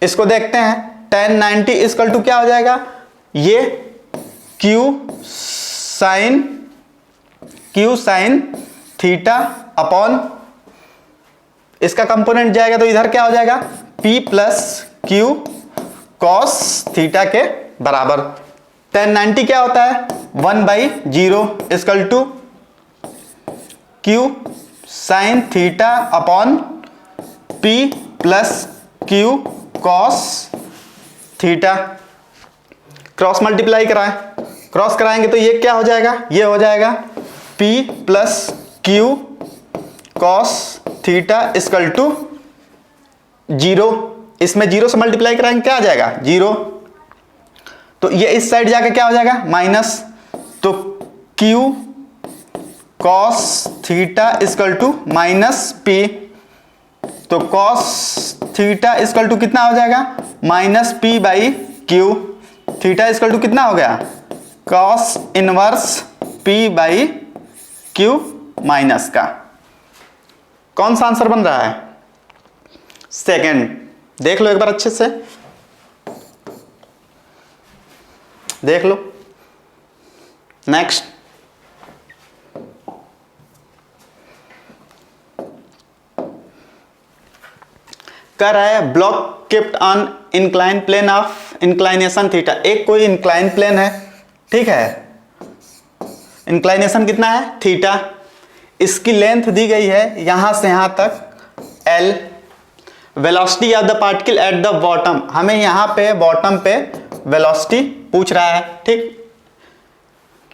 इसको देखते हैं, tan 90 इक्वल टू क्या हो जाएगा, ये Q साइन थीटा अपॉन, इसका कंपोनेंट जाएगा तो इधर क्या हो जाएगा P plus Q cos theta के बराबर। tan 90 क्या होता है 1/0 equal to Q sine theta upon P plus Q cos theta. Cross multiply कराएं, क्रॉस कराएंगे तो ये क्या हो जाएगा, ये हो जाएगा P plus Q cos theta equal to 0। इसमें 0 से मल्टीप्लाई कराएंगे क्या आ जाएगा 0, तो ये इस साइड जाके क्या हो जाएगा माइनस, तो Q cos theta equal to minus P, तो कॉस थीटा इक्वल टू कितना हो जाएगा minus P by Q. Theta equal to कितना हो गया cos inverse P by Q minus का। कौन सा आंसर बन रहा है, सेकंड। देख लो एक बार अच्छे से, देख लो। नेक्स्ट, कर रहा है block kept on incline plane of inclination theta. एक कोई इंक्लाइन प्लेन है, ठीक है, इंक्लाइनेशन कितना है थीटा, इसकी लेंथ दी गई है यहां से यहां तक L। Velocity of the particle at the bottom, हमें यहां पे बॉटम पे वेलोसिटी पूछ रहा है, ठीक।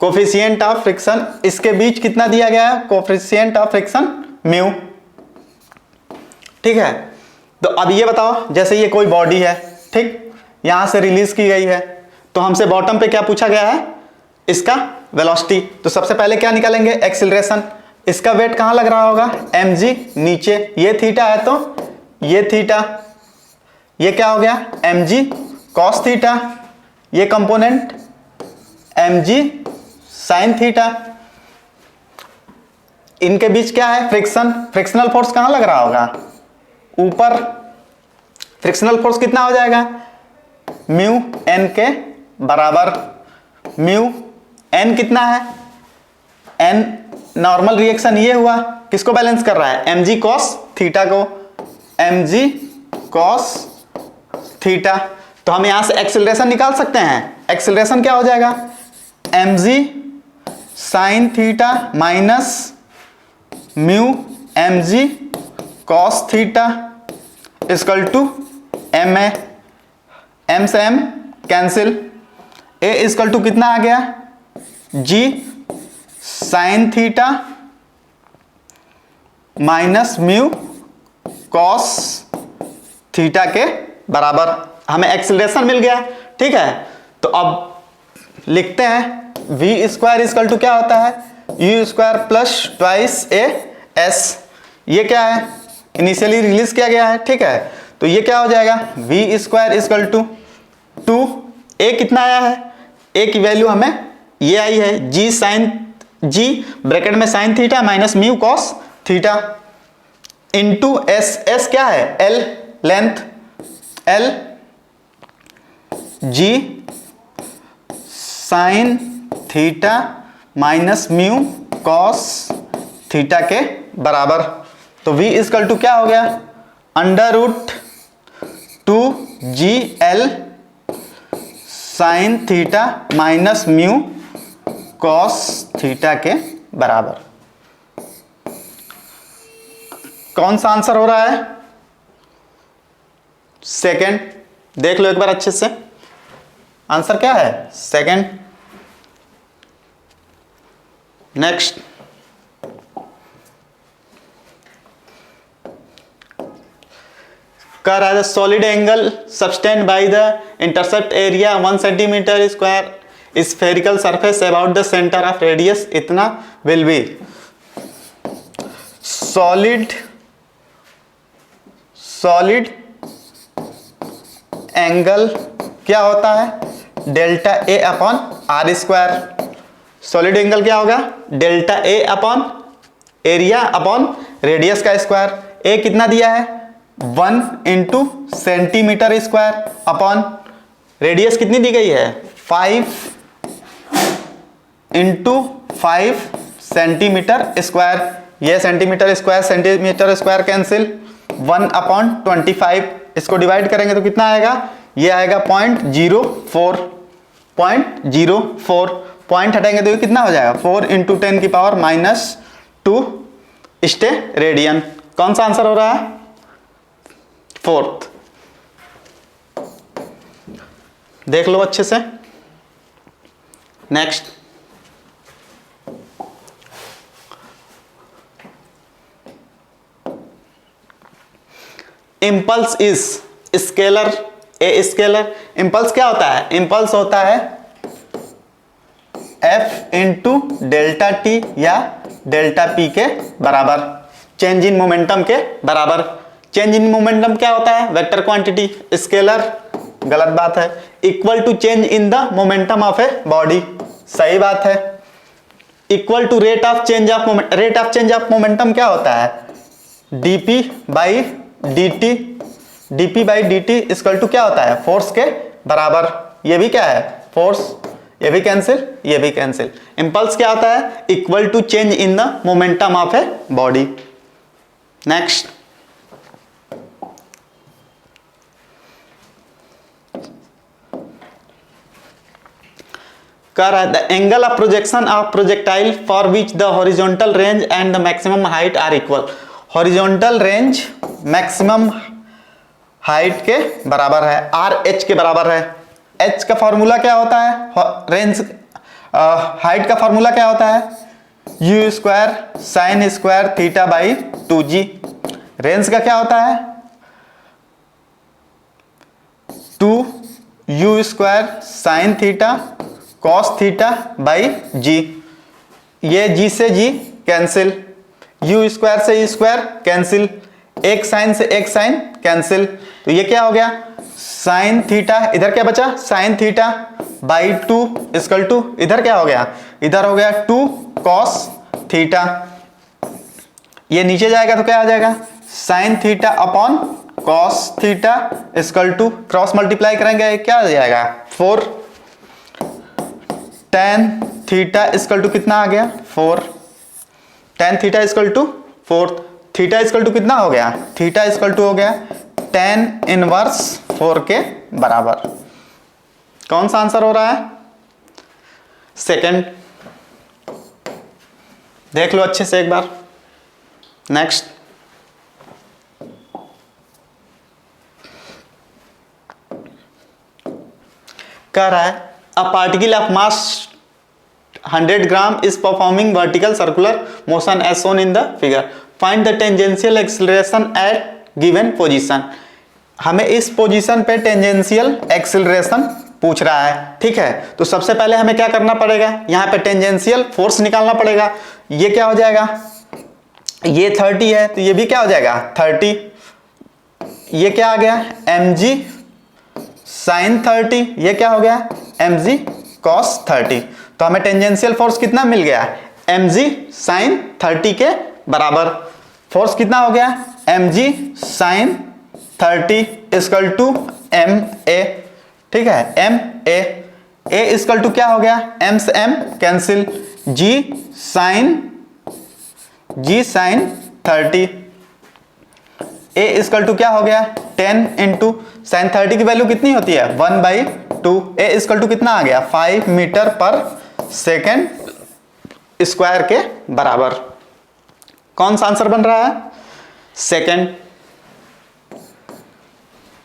कोफिशिएंट ऑफ फ्रिक्शन, इसके बीच कितना दिया गया है कोफिशिएंट ऑफ फ्रिक्शन म्यू, ठीक है। तो अब ये बताओ, जैसे ये कोई बॉडी है, ठीक, यहां से रिलीज की गई है, तो हमसे बॉटम पे क्या पूछा गया है इसका वेलोसिटी। तो सबसे पहले क्या निकालेंगे एक्सीलरेशन, इसका वेट कहां लग रहा होगा mg, नीचे ये थीटा है तो ये थीटा, ये क्या हो गया mg cos थीटा, ये कंपोनेंट mg sin थीटा। इनके बीच क्या है फ्रिक्शन, फ्रिक्शनल फोर्स कहां लग रहा होगा ऊपर, फ्रिक्शनल फोर्स कितना हो जाएगा म्यू n के बराबर। म्यू n कितना है, n नॉर्मल रिएक्शन ये हुआ, किसको बैलेंस कर रहा है mg cos थीटा को, mg cos थीटा। तो हम यहां से एक्सीलरेशन निकाल सकते हैं, एक्सीलरेशन क्या हो जाएगा mg sin theta minus mu mg cos theta equal to ma, m से m cancel, a equal to कितना आ गया g sine theta minus mu cos theta के बराबर। हमें एक्सीलरेशन मिल गया, ठीक है। तो अब लिखते हैं v स्क्वायर इक्वल टू क्या होता है u square plus twice A S, ये क्या है इनिशियली रिलीज किया गया है, ठीक है। तो ये क्या हो जाएगा v square equal to 2, a कितना आया है, a की वैल्यू हमें ये आई है g साइन, g ब्रैकेट में sine theta minus mu cos theta into S, S क्या है l length, l g sine theta minus mu cos theta के बराबर। तो v इक्वल टू क्या हो गया under root 2gl sine theta minus mu cos theta के बराबर। कौन सा आंसर हो रहा है सेकंड। देख लो एक बार अच्छे से, आंसर क्या है सेकंड। नेक्स्ट, कर रहा है solid angle subtended by the intercept area 1 centimetre square spherical surface about the centre of radius इतना विल बी। सॉलिड एंगल क्या होता है delta A upon R square. Solid angle क्या होगा delta A upon area upon radius का square. A कितना दिया है 1 into centimetre square upon radius कितनी दी गई है 5 इंटू 5 सेंटीमीटर स्क्वायर। ये सेंटीमीटर स्क्वायर कैंसिल 1 अपॉन 25, इसको डिवाइड करेंगे तो कितना आएगा ये आएगा 0.04। पॉइंट हटाएंगे तो ये कितना हो जाएगा 4 इंटू 10 की पावर -2 स्टे रेडियन। कौन सा आंसर हो रहा है? फोर्थ। देख लो अच्छे से। Next, impulse is scalar a scalar. Impulse क्या होता है? इम्पल्स होता है F इंटू डेल्टा टी या डेल्टा पी के बराबर, चेंज इन मोमेंटम के बराबर। चेंज इन मोमेंटम क्या होता है? Vector quantity. स्केलर गलत बात है। Equal to change in the momentum of a body, सही बात है। Equal to rate of change of moment, rate of change of momentum क्या होता है? dp by dt, dp by dt equal to क्या होता है? फोर्स के बराबर। ये भी क्या है? फोर्स। ये भी कैंसिल, ये भी कैंसिल। इंपल्स क्या होता है? Equal to change in the momentum of a body. Next, कह रहा है the angle of projection of projectile for which the horizontal range and the maximum height are equal. Horizontal range maximum height के बराबर है, R H के बराबर है। H का फॉर्मूला क्या होता है? रेंज हाइट का फॉर्मूला क्या होता है? You square sine square theta by 2g। Range का क्या होता है? 2u square sine theta cos theta by g। ये g से g कैंसिल, u स्क्वायर से u स्क्वायर कैंसिल, एक साइन से एक साइन कैंसिल। तो ये क्या हो गया? साइन थीटा, इधर क्या बचा? Sine theta by 2 equal to, इधर क्या हो गया? इधर हो गया 2 कॉस थीटा। ये नीचे जाएगा तो क्या आ जाएगा? Sine theta upon cos theta equal to, cross multiply करेंगे क्या आ जाएगा? 4 टेन थीटा इक्वल टू कितना आ गया? 4। Tan theta equal to 4। Theta equal to कितना हो गया? थीटा इक्वल टू हो गया टेन इनवर्स 4 के बराबर। कौन सा आंसर हो रहा है? सेकंड। देख लो अच्छे से एक बार। नेक्स्ट, कह रहा है a particle of mass 100 gram is performing vertical circular motion as shown in the figure. Find the tangential acceleration at given position. हमें इस पोजीशन पे टेंजेंशियल एक्सीलरेशन पूछ रहा है, ठीक है। तो सबसे पहले हमें क्या करना पड़ेगा? यहाँ पे टेंजेंशियल फोर्स निकालना पड़ेगा। ये क्या हो जाएगा? ये 30 है तो ये भी क्या हो जाएगा? 30। ये क्या आ गया? mg sine 30। ये क्या हो गया? mg cos 30। तो हमें टेंजेंशियल फोर्स कितना मिल गया? mg साइन 30 के बराबर। फोर्स कितना हो गया? mg sine 30 equal to ma, ठीक है, ma। a इक्वल टू क्या हो गया? m से m cancel, g sine 30। a equal to क्या हो गया? 10 इंटू साइन 30 की वैल्यू कितनी होती है? 1/2। a इक्वल टू कितना आ गया? 5 मीटर पर सेकेंड स्क्वायर के बराबर। कौन सा आंसर बन रहा है? सेकेंड।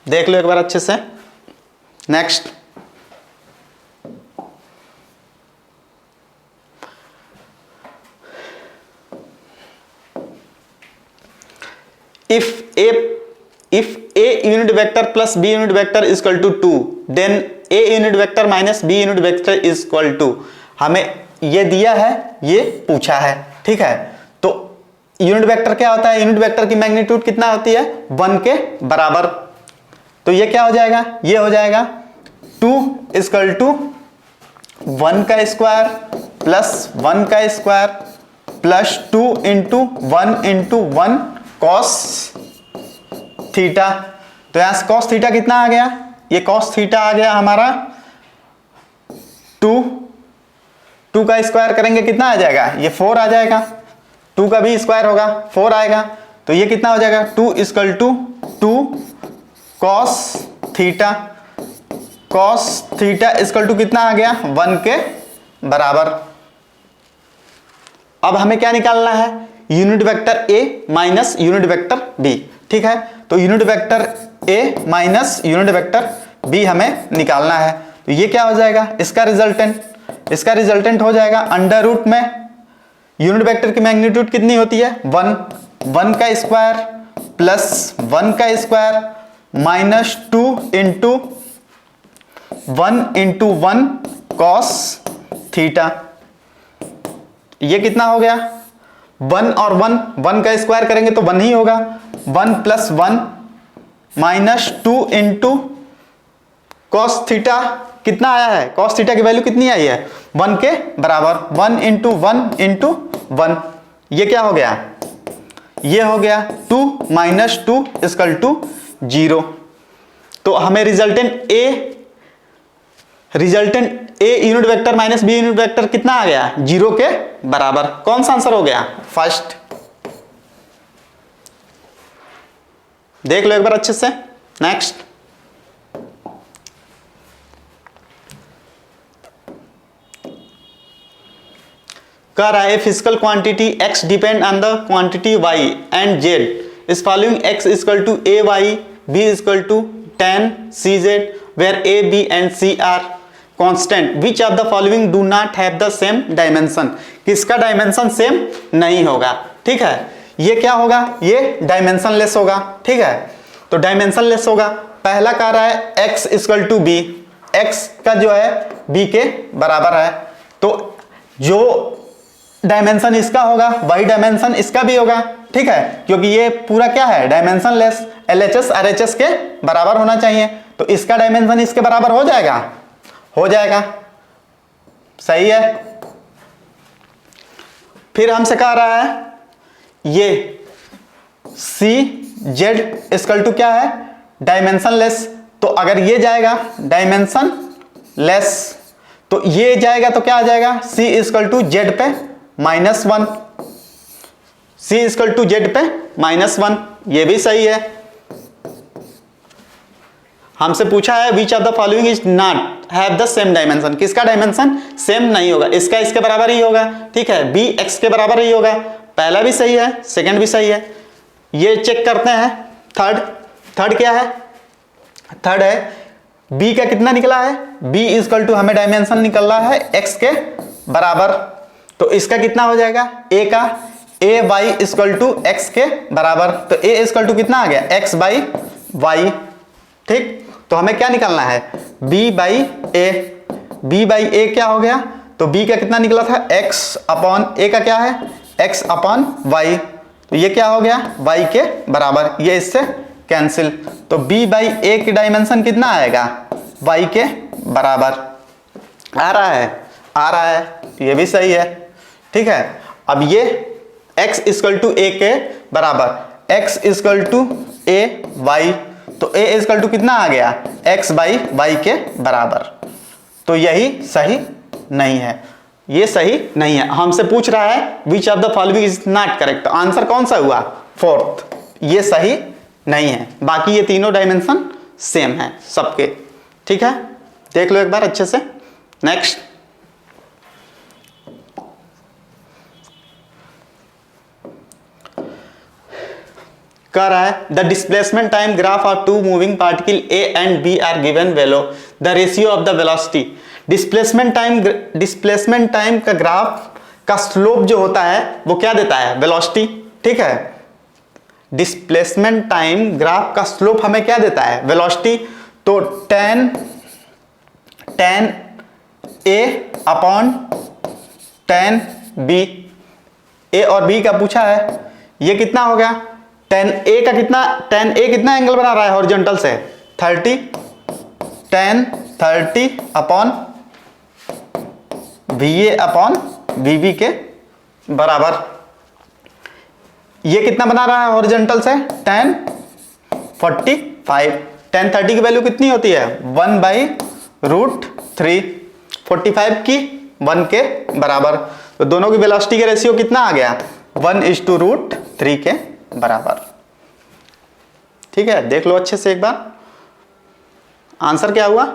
देख लो एक बार अच्छे से। Next, if a unit vector plus b unit vector is equal to 2 then a unit vector minus b unit vector is equal to, हमें ये दिया है, ये पूछा है, ठीक है। तो यूनिट वेक्टर क्या होता है? यूनिट वेक्टर की मैग्नीट्यूड कितना होती है? 1 के बराबर। तो ये क्या हो जाएगा? ये हो जाएगा 2 इक्वल टू 1 का स्क्वायर प्लस 1 का square plus 2 into 1 into 1 cos theta. तो यहां से कॉस थीटा कितना आ गया? ये कॉस थीटा आ गया हमारा 2 का स्क्वायर करेंगे कितना आ जाएगा? ये 4 आ जाएगा। 2 का भी स्क्वायर होगा 4 आएगा। तो ये कितना हो जाएगा? 2 equal to 2 cos theta. Cos theta equal to कितना आ गया? 1 के बराबर। अब हमें क्या निकालना है? Unit vector A minus unit vector B. ठीक है, तो unit vector A minus unit vector B हमें निकालना है। तो ये क्या हो जाएगा, इसका रिजल्टेंट हो जाएगा अंडर रूट में यूनिट वेक्टर की मैग्नीट्यूड कितनी होती है 1 का स्क्वायर प्लस 1 का square minus 2 into 1 cos theta. ये कितना हो गया 1 और 1 का स्क्वायर करेंगे तो 1 ही होगा। 1 plus 1 minus 2 into cos theta कितना आया है, कॉस थीटा की वैल्यू कितनी आई है 1 के बराबर। 1 इंटू 1 इंटू 1 ये क्या हो गया, ये हो गया 2 माइनस 2 इक्वल टू 0। तो हमें resultant a unit vector minus b unit vector कितना आ गया 0 के बराबर। कौन सा आंसर हो गया, फर्स्ट। देख लो एक बार अच्छे से। नेक्स्ट, कह रहा है physical quantity x depend on the quantity y and z is following x equal to a y b equal to 10 c z where a b and c are constant which of the following do not have the same dimension. किसका dimension same नहीं होगा। ठीक है, ये क्या होगा, ये dimension less होगा। ठीक है, तो डायमेंशन लेस होगा। पहला कह रहा है x equal to b, x का जो है b के बराबर है, तो जो डायमेंशन इसका होगा वही डायमेंशन इसका भी होगा। ठीक है, क्योंकि ये पूरा क्या है डायमेंशन लेस, LHS RHS के बराबर होना चाहिए, तो इसका डायमेंशन इसके बराबर हो जाएगा। सही है। फिर हमसे कह रहा है ये CZ इक्वल टू क्या है डायमेंशन लेस, तो अगर ये जाएगा डायमेंशन लेस तो ये जाएगा तो क्या आ जाएगा C इक्वल टू Z पे -1, C इक्वल टू Z पे -1। ये भी सही है। हमसे पूछा है विच of the following is not have the same dimension. किसका डायमेंशन सेम नहीं होगा, इसका इसके बराबर ही होगा। ठीक है, b x के बराबर ही होगा। पहला भी सही है, सेकंड भी सही है। ये चेक करते हैं थर्ड क्या है, थर्ड है b का कितना निकला है, b इक्वल टू हमें डायमेंशन निकल रहा है x के बराबर, तो इसका कितना हो जाएगा a का a y equal to x के बराबर, तो a इक्वल टू कितना आ गया x बाई y। ठीक, तो हमें क्या निकालना है b बाई a क्या हो गया, तो b का कितना निकला था x अपॉन a का क्या है x अपॉन y, तो ये क्या हो गया y के बराबर, ये इससे कैंसिल, तो b बाई a की डायमेंशन कितना आएगा y के बराबर। आ रहा है, ये भी सही है। ठीक है, अब ये x इक्वल टू a के बराबर, x equal to a y, तो a इक्वल टू कितना आ गया x बाई y के बराबर, तो यही सही नहीं है, ये सही नहीं है। हमसे पूछ रहा है विच of the following is not correct, answer कौन सा हुआ फोर्थ, ये सही नहीं है। बाकी ये तीनों डायमेंशन सेम है सबके। ठीक है, देख लो एक बार अच्छे से। नेक्स्ट, कह रहा है the displacement time graph of two moving particle A and B are given below, the ratio of the velocity. Displacement time का ग्राफ का स्लोप जो होता है वो क्या देता है वेलोसिटी। ठीक है, डिस्प्लेसमेंट टाइम ग्राफ का स्लोप हमें क्या देता है वेलोसिटी, तो tan a upon tan b, a और b का पूछा है, ये कितना हो गया tan a कितना एंगल बना रहा है हॉरिजॉन्टल से 30, tan 30 upon va upon vb के बराबर। ये कितना बना रहा है हॉरिजॉन्टल से tan 45। tan 30 की वैल्यू कितनी होती है 1/√3, 45 की 1 के बराबर, तो दोनों की वेलोसिटी का रेशियो कितना आ गया 1:√3 के बराबर। ठीक है, देख लो अच्छे से एक बार, आंसर क्या हुआ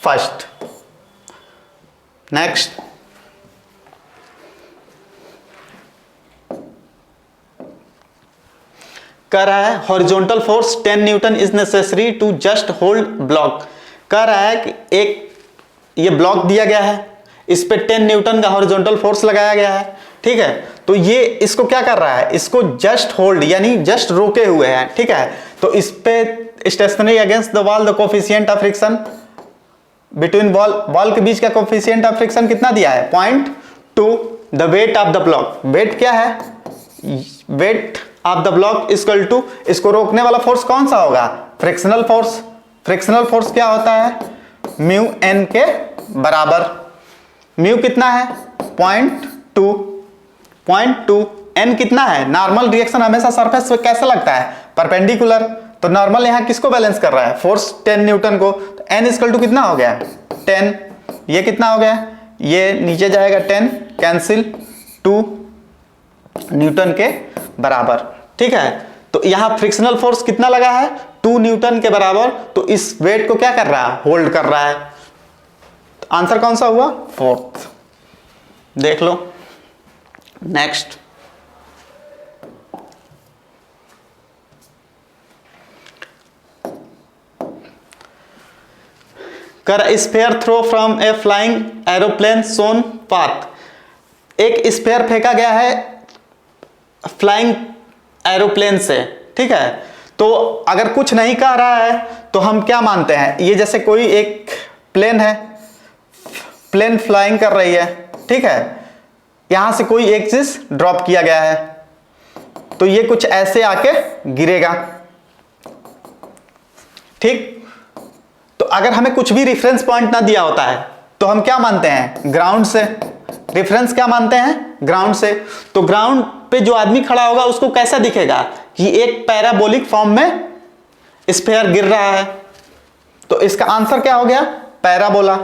फर्स्ट। नेक्स्ट, कह रहा है horizontal force 10 newton is necessary to just hold block. कह रहा है कि एक ये ब्लॉक दिया गया है, इस पे 10 न्यूटन का हॉरिजॉन्टल फोर्स लगाया गया है, ठीक है। तो ये इसको क्या कर रहा है, इसको जस्ट होल्ड यानी जस्ट रोके हुए है, ठीक है। तो इस पे stationary against the wall the coefficient of friction between wall के बीच का कोफिशिएंट ऑफ फ्रिक्शन कितना दिया है 0.2। The weight of the block, weight क्या है, weight of the block equal to, इसको रोकने वाला फोर्स कौन सा होगा, फ्रिक्शनल फोर्स। फ्रिक्शनल फोर्स क्या होता है, म्यू एन के बराबर। म्यू कितना है 0.2, एन कितना है, नॉर्मल रिएक्शन हमेशा सरफेस पे कैसे लगता है, परपेंडिकुलर। तो नॉर्मल यहां किसको बैलेंस कर रहा है, फोर्स 10 न्यूटन को। तो एन इक्वल टू कितना हो गया 10, ये कितना हो गया, ये नीचे जाएगा 10 कैंसिल, 2 न्यूटन के बराबर, ठीक है। तो यहां फ्रिक्शनल फोर्स कितना लगा है 2 न्यूटन के बराबर। तो इस वेट को क्या कर रहा है, होल्ड कर रहा है। तो आंसर कौन सा हुआ, फोर्थ। देख लो नेक्स्ट। कर spare throw from a flying aeroplane shown path. एक स्पेयर फेंका गया है फ्लाइंग एरोप्लेन से, ठीक है। तो अगर कुछ नहीं कह रहा है तो हम क्या मानते हैं, ये जैसे कोई एक प्लेन है, प्लेन फ्लाइंग कर रही है, ठीक है। यहां से कोई एक चीज ड्रॉप किया गया है, तो ये कुछ ऐसे आके गिरेगा, ठीक। तो अगर हमें कुछ भी रेफरेंस पॉइंट ना दिया होता है तो हम क्या मानते हैं, ग्राउंड से। रेफरेंस क्या मानते हैं, ग्राउंड से। तो ग्राउंड पे जो आदमी खड़ा होगा उसको कैसा दिखेगा कि एक पैराबोलिक फॉर्म में स्फीयर गिर रहा है। तो इसका आंसर क्या हो गया, पैराबोला।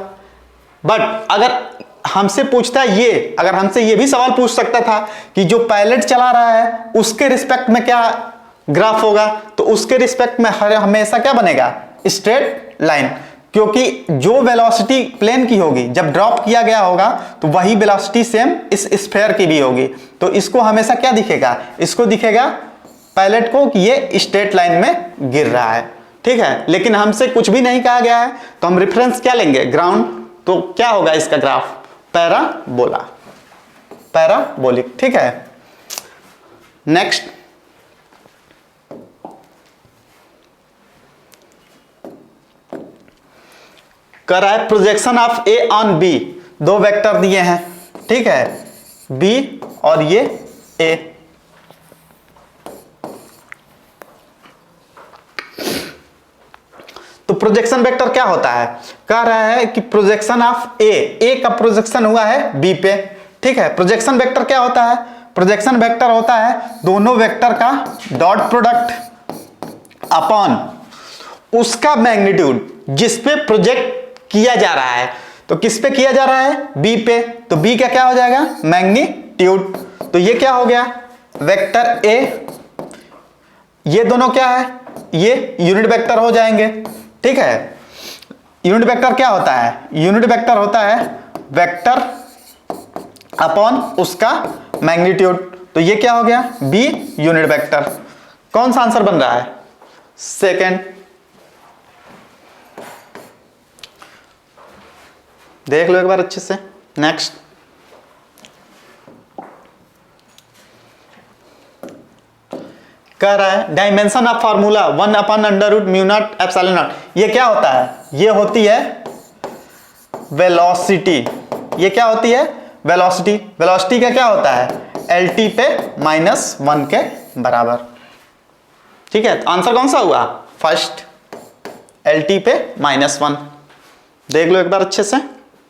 बट अगर हमसे पूछता है ये, अगर हमसे ये भी सवाल पूछ सकता था कि जो पायलट चला रहा है उसके रिस्पेक्ट में क्या ग्राफ होगा, तो उसके रिस्पेक्ट में हमेशा क्या बनेगा, स्ट्रेट लाइन। क्योंकि जो वेलोसिटी प्लेन की होगी जब ड्रॉप किया गया होगा तो वही वेलोसिटी सेम इस स्फीयर की भी होगी। तो इसको हमेशा क्या दिखेगा, इसको दिखेगा पायलट को कि ये स्ट्रेट लाइन में गिर रहा है, ठीक है। लेकिन हमसे कुछ भी नहीं कहा गया है तो हम रेफरेंस क्या लेंगे, ग्राउंड। तो क्या होगा इसका ग्राफ, पैराबोला, पैराबोलिक, ठीक है। नेक्स्ट, कर रहा है projection of A on B. दो वेक्टर दिए हैं, ठीक है, बी और ये ए। तो प्रोजेक्शन वेक्टर क्या होता है, कह रहा है कि प्रोजेक्शन ऑफ ए का प्रोजेक्शन हुआ है बी पे, ठीक है। प्रोजेक्शन वेक्टर क्या होता है, प्रोजेक्शन वेक्टर होता है दोनों वेक्टर का डॉट प्रोडक्ट अपॉन उसका मैग्नीट्यूड जिस पे प्रोजेक्ट किया जा रहा है। तो किस पे किया जा रहा है, बी पे। तो बी का क्या हो जाएगा, मैग्नीट्यूड। तो ये क्या हो गया, वेक्टर ए, ये दोनों क्या है, ये यूनिट वेक्टर हो जाएंगे, ठीक है। यूनिट वेक्टर क्या होता है, यूनिट वेक्टर होता है वेक्टर अपॉन उसका मैग्नीट्यूड। तो ये क्या हो गया, बी यूनिट वेक्टर। कौन सा आंसर बन रहा है, सेकंड। देख लो एक बार अच्छे से। नेक्स्ट, कह रहा है डायमेंशन ऑफ फार्मूला 1/√μ0ε0। ये क्या होता है, ये होती है वेलोसिटी। ये क्या होती है, वेलोसिटी। वेलोसिटी का क्या होता है, LT पे -1 के बराबर, ठीक है। तो आंसर कौन सा हुआ, फर्स्ट, LT पे -1। देख लो एक बार अच्छे से।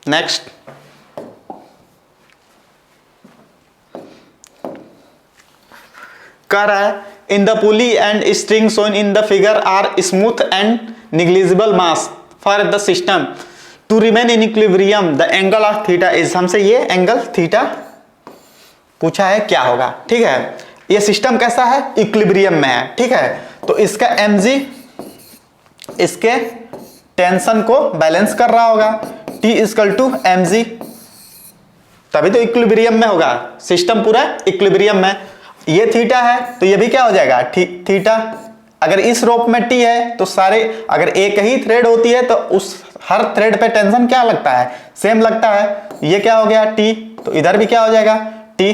नेक्स्ट, कह रहा है in the pulley and string shown in the figure are smooth and negligible mass for the system to remain in equilibrium the angle of theta is. हमसे ये एंगल थीटा पूछा है, क्या होगा, ठीक है। ये सिस्टम कैसा है, इक्विलिब्रियम में है, ठीक है। तो इसका mg इसके टेंशन को बैलेंस कर रहा होगा, T = mg, तभी तो इक्विलिब्रियम में होगा, सिस्टम पूरा इक्विलिब्रियम में। ये थीटा है तो ये भी क्या हो जाएगा थीटा। अगर इस रोप में टी है तो सारे, अगर एक ही थ्रेड होती है तो उस हर थ्रेड पे टेंशन क्या लगता है, सेम लगता है। ये क्या हो गया टी, तो इधर भी क्या हो जाएगा टी।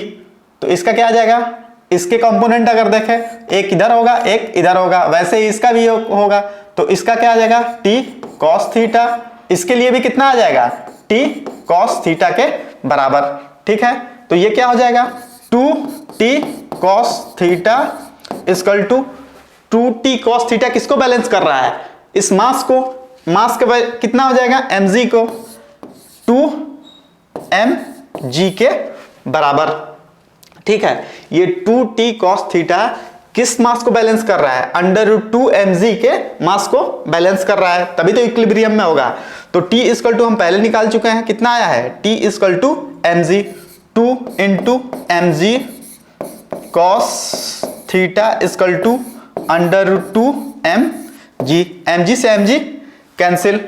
तो इसका क्या आ जाएगा, इसके कंपोनेंट अगर देखें एक इधर होगा एक इधर होगा, वैसे ही इसका भी होगा। तो इसका क्या आ जाएगा टी कॉस थीटा। इसके लिए भी कितना आ जाएगा टी कॉस थीटा के बराबर। ठीक है, तो ये क्या हो जाएगा 2t cos theta equal to 2t cos theta किसको बैलेंस कर रहा है, इस मास को। मास के कितना हो जाएगा mg को 2mg के बराबर। ठीक है, ये 2t cos थीटा किस मास को बैलेंस कर रहा है, √2mg के मास को बैलेंस कर रहा है, तभी तो इक्विलिब्रियम में होगा। तो t इक्वल टू हम पहले निकाल चुके हैं, कितना आया है t equal to mg, 2 into mg cos theta equal to √2mg, mg से mg cancel,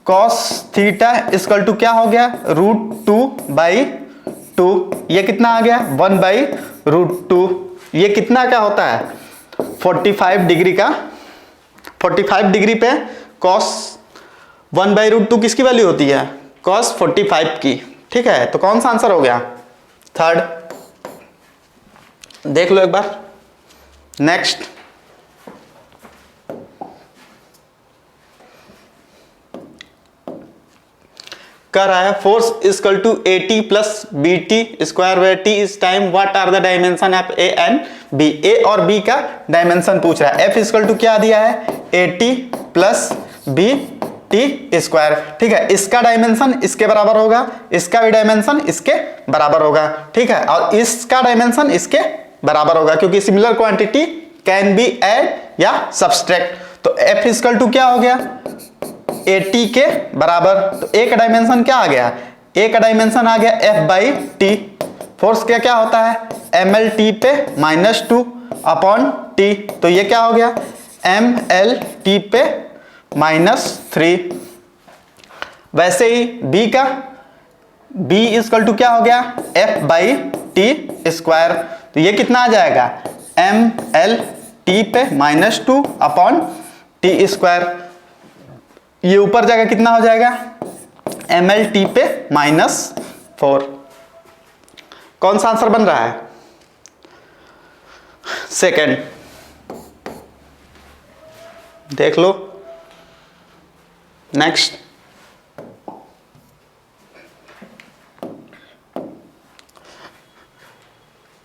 cos theta equal to क्या हो गया √2/2, ये कितना आ गया 1/√2। ये कितना का होता है 45 डिग्री का, 45 डिग्री पे cos 1/√2 किसकी वैल्यू होती है cos 45 की। ठीक है, तो कौन सा आंसर हो गया थर्ड। देख लो एक बार नेक्स्ट। कर रहा है force equal to AT plus BT square where T is time, what are the dimension of A and B। A और B का डायमेंशन पूछ रहा है। F इक्वल टू क्या दिया है AT प्लस BT स्क्वायर। ठीक है, इसका डायमेंशन इसके बराबर होगा, इसका भी डायमेंशन इसके बराबर होगा। ठीक है, और इसका डायमेंशन इसके बराबर होगा, क्योंकि similar quantity can be add या सब्सट्रैक्ट। तो F इक्वल टू क्या हो गया AT के बराबर। तो A का डायमेंशन क्या आ गया, A का डायमेंशन आ गया F/T। फोर्स क्या क्या होता है MLT पे -2 अपॉन T, तो ये क्या हो गया MLT पे -3। वैसे ही B का, B इक्वल टू क्या हो गया F/T स्क्वायर, तो ये कितना आ जाएगा MLT पे -2 अपॉन T स्क्वायर। ये ऊपर जाएगा कितना हो जाएगा MLT पे -4। कौन सा आंसर बन रहा है सेकंड। देख लो next.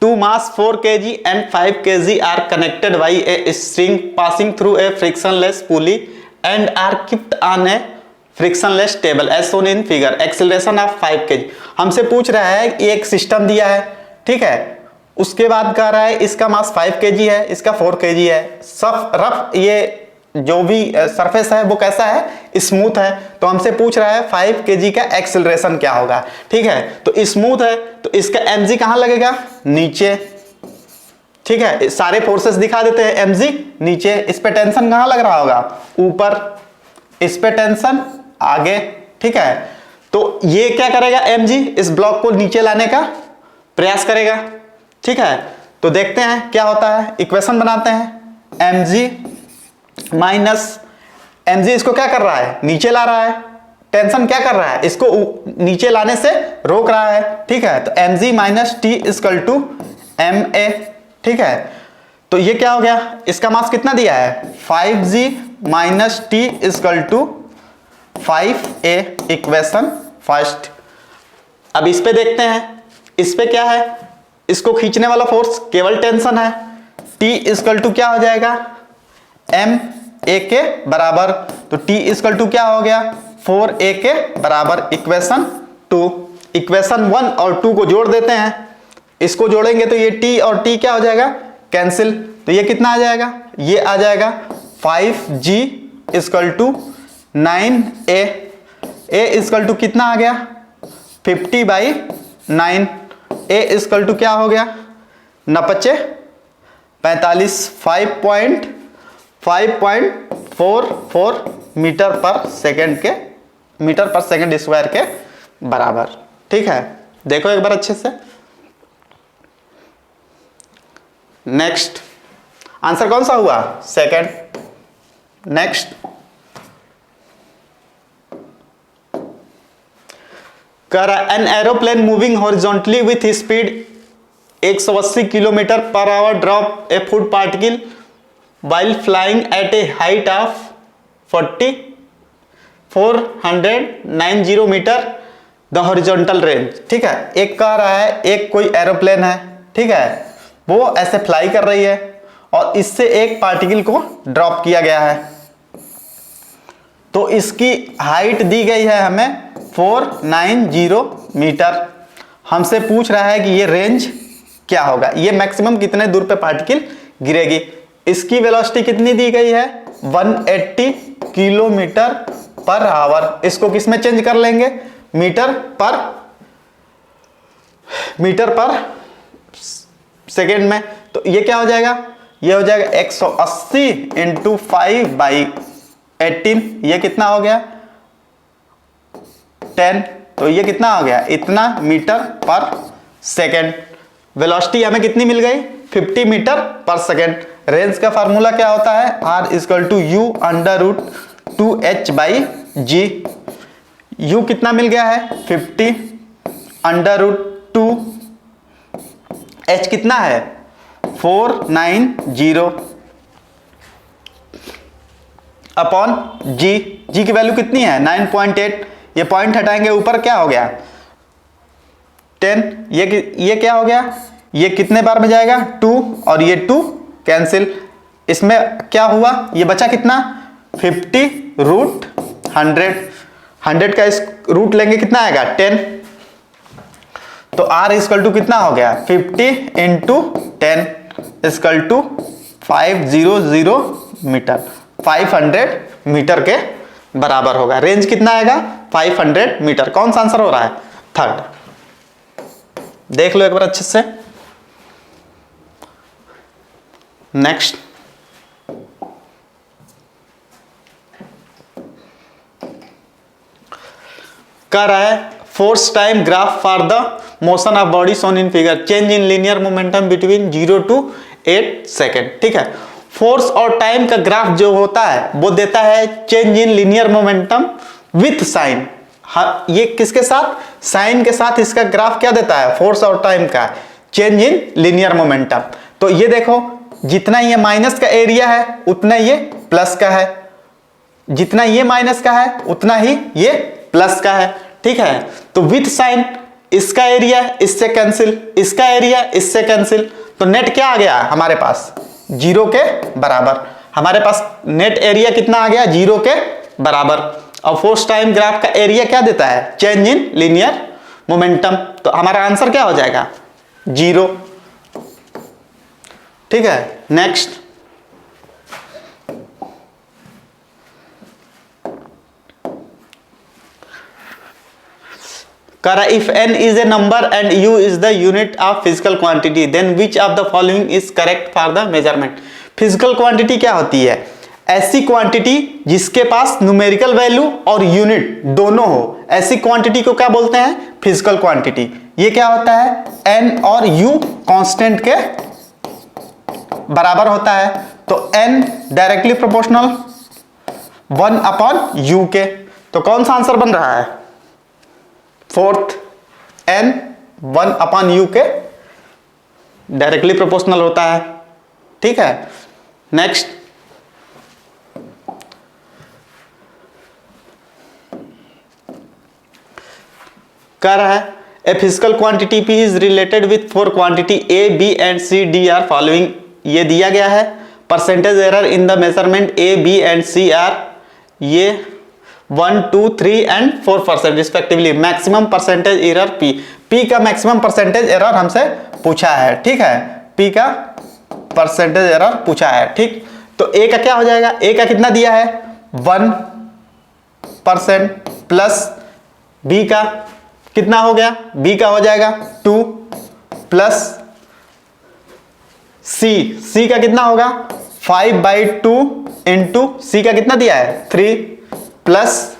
Two mass 4 kg and 5 kg are connected by a string passing through a frictionless pulley and are kept on a frictionless table as shown in figure. Acceleration of 5 kg। हमसे पूछ रहा है एक system दिया है, ठीक है, उसके बाद कह रहा है इसका मास 5 kg है, इसका 4 kg है। सब रफ ये जो भी सरफेस है वो कैसा है स्मूथ है, तो हमसे पूछ रहा है 5 kg का एक्सेलरेशन क्या होगा। ठीक है, तो स्मूथ है तो इसका mg कहां लगेगा नीचे। ठीक है, सारे फोर्सेस दिखा देते हैं mg नीचे, इस पे टेंशन कहां लग रहा होगा ऊपर, इस पे टेंशन आगे। ठीक है, तो ये क्या करेगा mg इस ब्लॉक को नीचे लाने का प्रयास करेगा। ठीक है, तो देखते हैं क्या होता है, इक्वेशन बनाते हैं mg माइनस mg इसको क्या कर रहा है नीचे ला रहा है, टेंशन क्या कर रहा है इसको नीचे लाने से रोक रहा है। ठीक है, तो mg minus T equal to ma। ठीक है, तो ये क्या हो गया, इसका मास कितना दिया है 5g minus T equal to 5a, equation first. अब इस पे देखते हैं, इस पे क्या है, इसको खींचने वाला फोर्स केवल टेंशन है। t इक्वल टू क्या हो जाएगा ma के बराबर, तो t इक्वल टू क्या हो गया 4a के बराबर, इक्वेशन 2। इक्वेशन 1 और 2 को जोड़ देते हैं, इसको जोड़ेंगे तो ये t और t क्या हो जाएगा कैंसिल, तो ये कितना आ जाएगा, ये आ जाएगा 5g equal to 9a। a equal to कितना आ गया 50/9। a इक्वल टू क्या हो गया 9×5 45, 5.44 मीटर पर सेकंड के, मीटर पर सेकंड स्क्वायर के बराबर। ठीक है, देखो एक बार अच्छे से। नेक्स्ट आंसर कौन सा हुआ? सेकंड। नेक्स्ट, कह रहा an aeroplane moving horizontally with speed 180 kilometre per hour drop a food particle while flying at a height of 490 metre the horizontal range. ठीक है, एक कह रहा है एक कोई एरोप्लेन है, ठीक है, वो ऐसे फ्लाई कर रही है और इससे एक पार्टिकल को ड्रॉप किया गया है, तो इसकी हाइट दी गई है हमें 490 मीटर। हमसे पूछ रहा है कि ये रेंज क्या होगा, ये मैक्सिमम कितने दूर पे पार्टिकल गिरेगी। इसकी वेलोसिटी कितनी दी गई है? 180 किलोमीटर पर आवर। इसको किस में चेंज कर लेंगे? मीटर पर सेकेंड में। तो ये क्या हो जाएगा? ये हो जाएगा 180 इंटू 5/18। ये कितना हो गया? 10। तो ये कितना हो गया? इतना मीटर पर सेकेंड। वेलोसिटी हमें कितनी मिल गई? 50 मीटर पर सेकेंड। रेंज का फार्मूला क्या होता है? R equal to U under root 2H/G। U कितना मिल गया है? 50 अंडर रूट 2। H कितना है? 490 अपॉन G। G की वैल्यू कितनी है? 9.8। ये पॉइंट हटाएंगे, ऊपर क्या हो गया? 10। ये क्या हो गया? ये कितने बार में जाएगा? 2 और ये 2 कैंसिल। इसमें क्या हुआ? ये बचा कितना? 50 रूट 100। 100 का इस रूट लेंगे कितना आएगा? 10। तो R इक्वल टू कितना हो गया? 50 into 10 equal to 500 metre. 500 metre के बराबर होगा। रेंज कितना आएगा? 500 मीटर। कौन सा आंसर हो रहा है? थर्ड। देख लो एक बार अच्छे से। नेक्स्ट, कह रहा है force time graph for the motion of body shown in figure, change in linear momentum between 0 to 8 second. ठीक है, फोर्स और टाइम का ग्राफ जो होता है वो देता है change in linear momentum with sign. ये किसके साथ? साइन के साथ इसका ग्राफ क्या देता है? फोर्स और टाइम का चेंज इन लीनियर मोमेंटम। तो ये देखो, जितना ये माइनस का एरिया है उतना ये प्लस का है, जितना ये माइनस का है उतना ही ये प्लस का है। ठीक है, तो विथ साइन इसका एरिया इससे कैंसिल, इसका एरिया इससे कैंसिल, तो नेट क्या आ गया हमारे पास? 0 के बराबर। हमारे पास नेट एरिया कितना आ गया? 0 के बराबर। और फोर्स टाइम ग्राफ का एरिया क्या देता है? Change in linear momentum. तो हमारा आंसर क्या हो जाएगा? 0। ठीक है, नेक्स्ट, करा if n is a number and u is the unit of physical quantity then which of the following is correct for the measurement। Physical quantity क्या होती है? ऐसी क्वांटिटी जिसके पास न्यूमेरिकल वैल्यू और यूनिट दोनों हो, ऐसी क्वांटिटी को क्या बोलते हैं? Physical quantity. ये क्या होता है? n और u कांस्टेंट के बराबर होता है, तो n डायरेक्टली प्रोपोर्शनल 1/u के। तो कौन सा आंसर बन रहा है? फोर्थ। n 1/u के डायरेक्टली प्रोपोर्शनल होता है। ठीक है, नेक्स्ट, कह रहा है a physical quantity P is related with 4 quantity A, B and C, D are following. ये दिया गया है। Percentage error in the measurement A, B and C are ये 1, 2, 3 and 4% respectively. Maximum percentage error P का maximum percentage error हमसे पूछा है। ठीक है, P का परसेंटेज एरर पूछा है। ठीक, तो A का क्या हो जाएगा? A का कितना दिया है? 1% प्लस B का कितना हो गया? B का हो जाएगा 2 प्लस C का कितना होगा? 5/2 इंटू C का कितना दिया है? 3 प्लस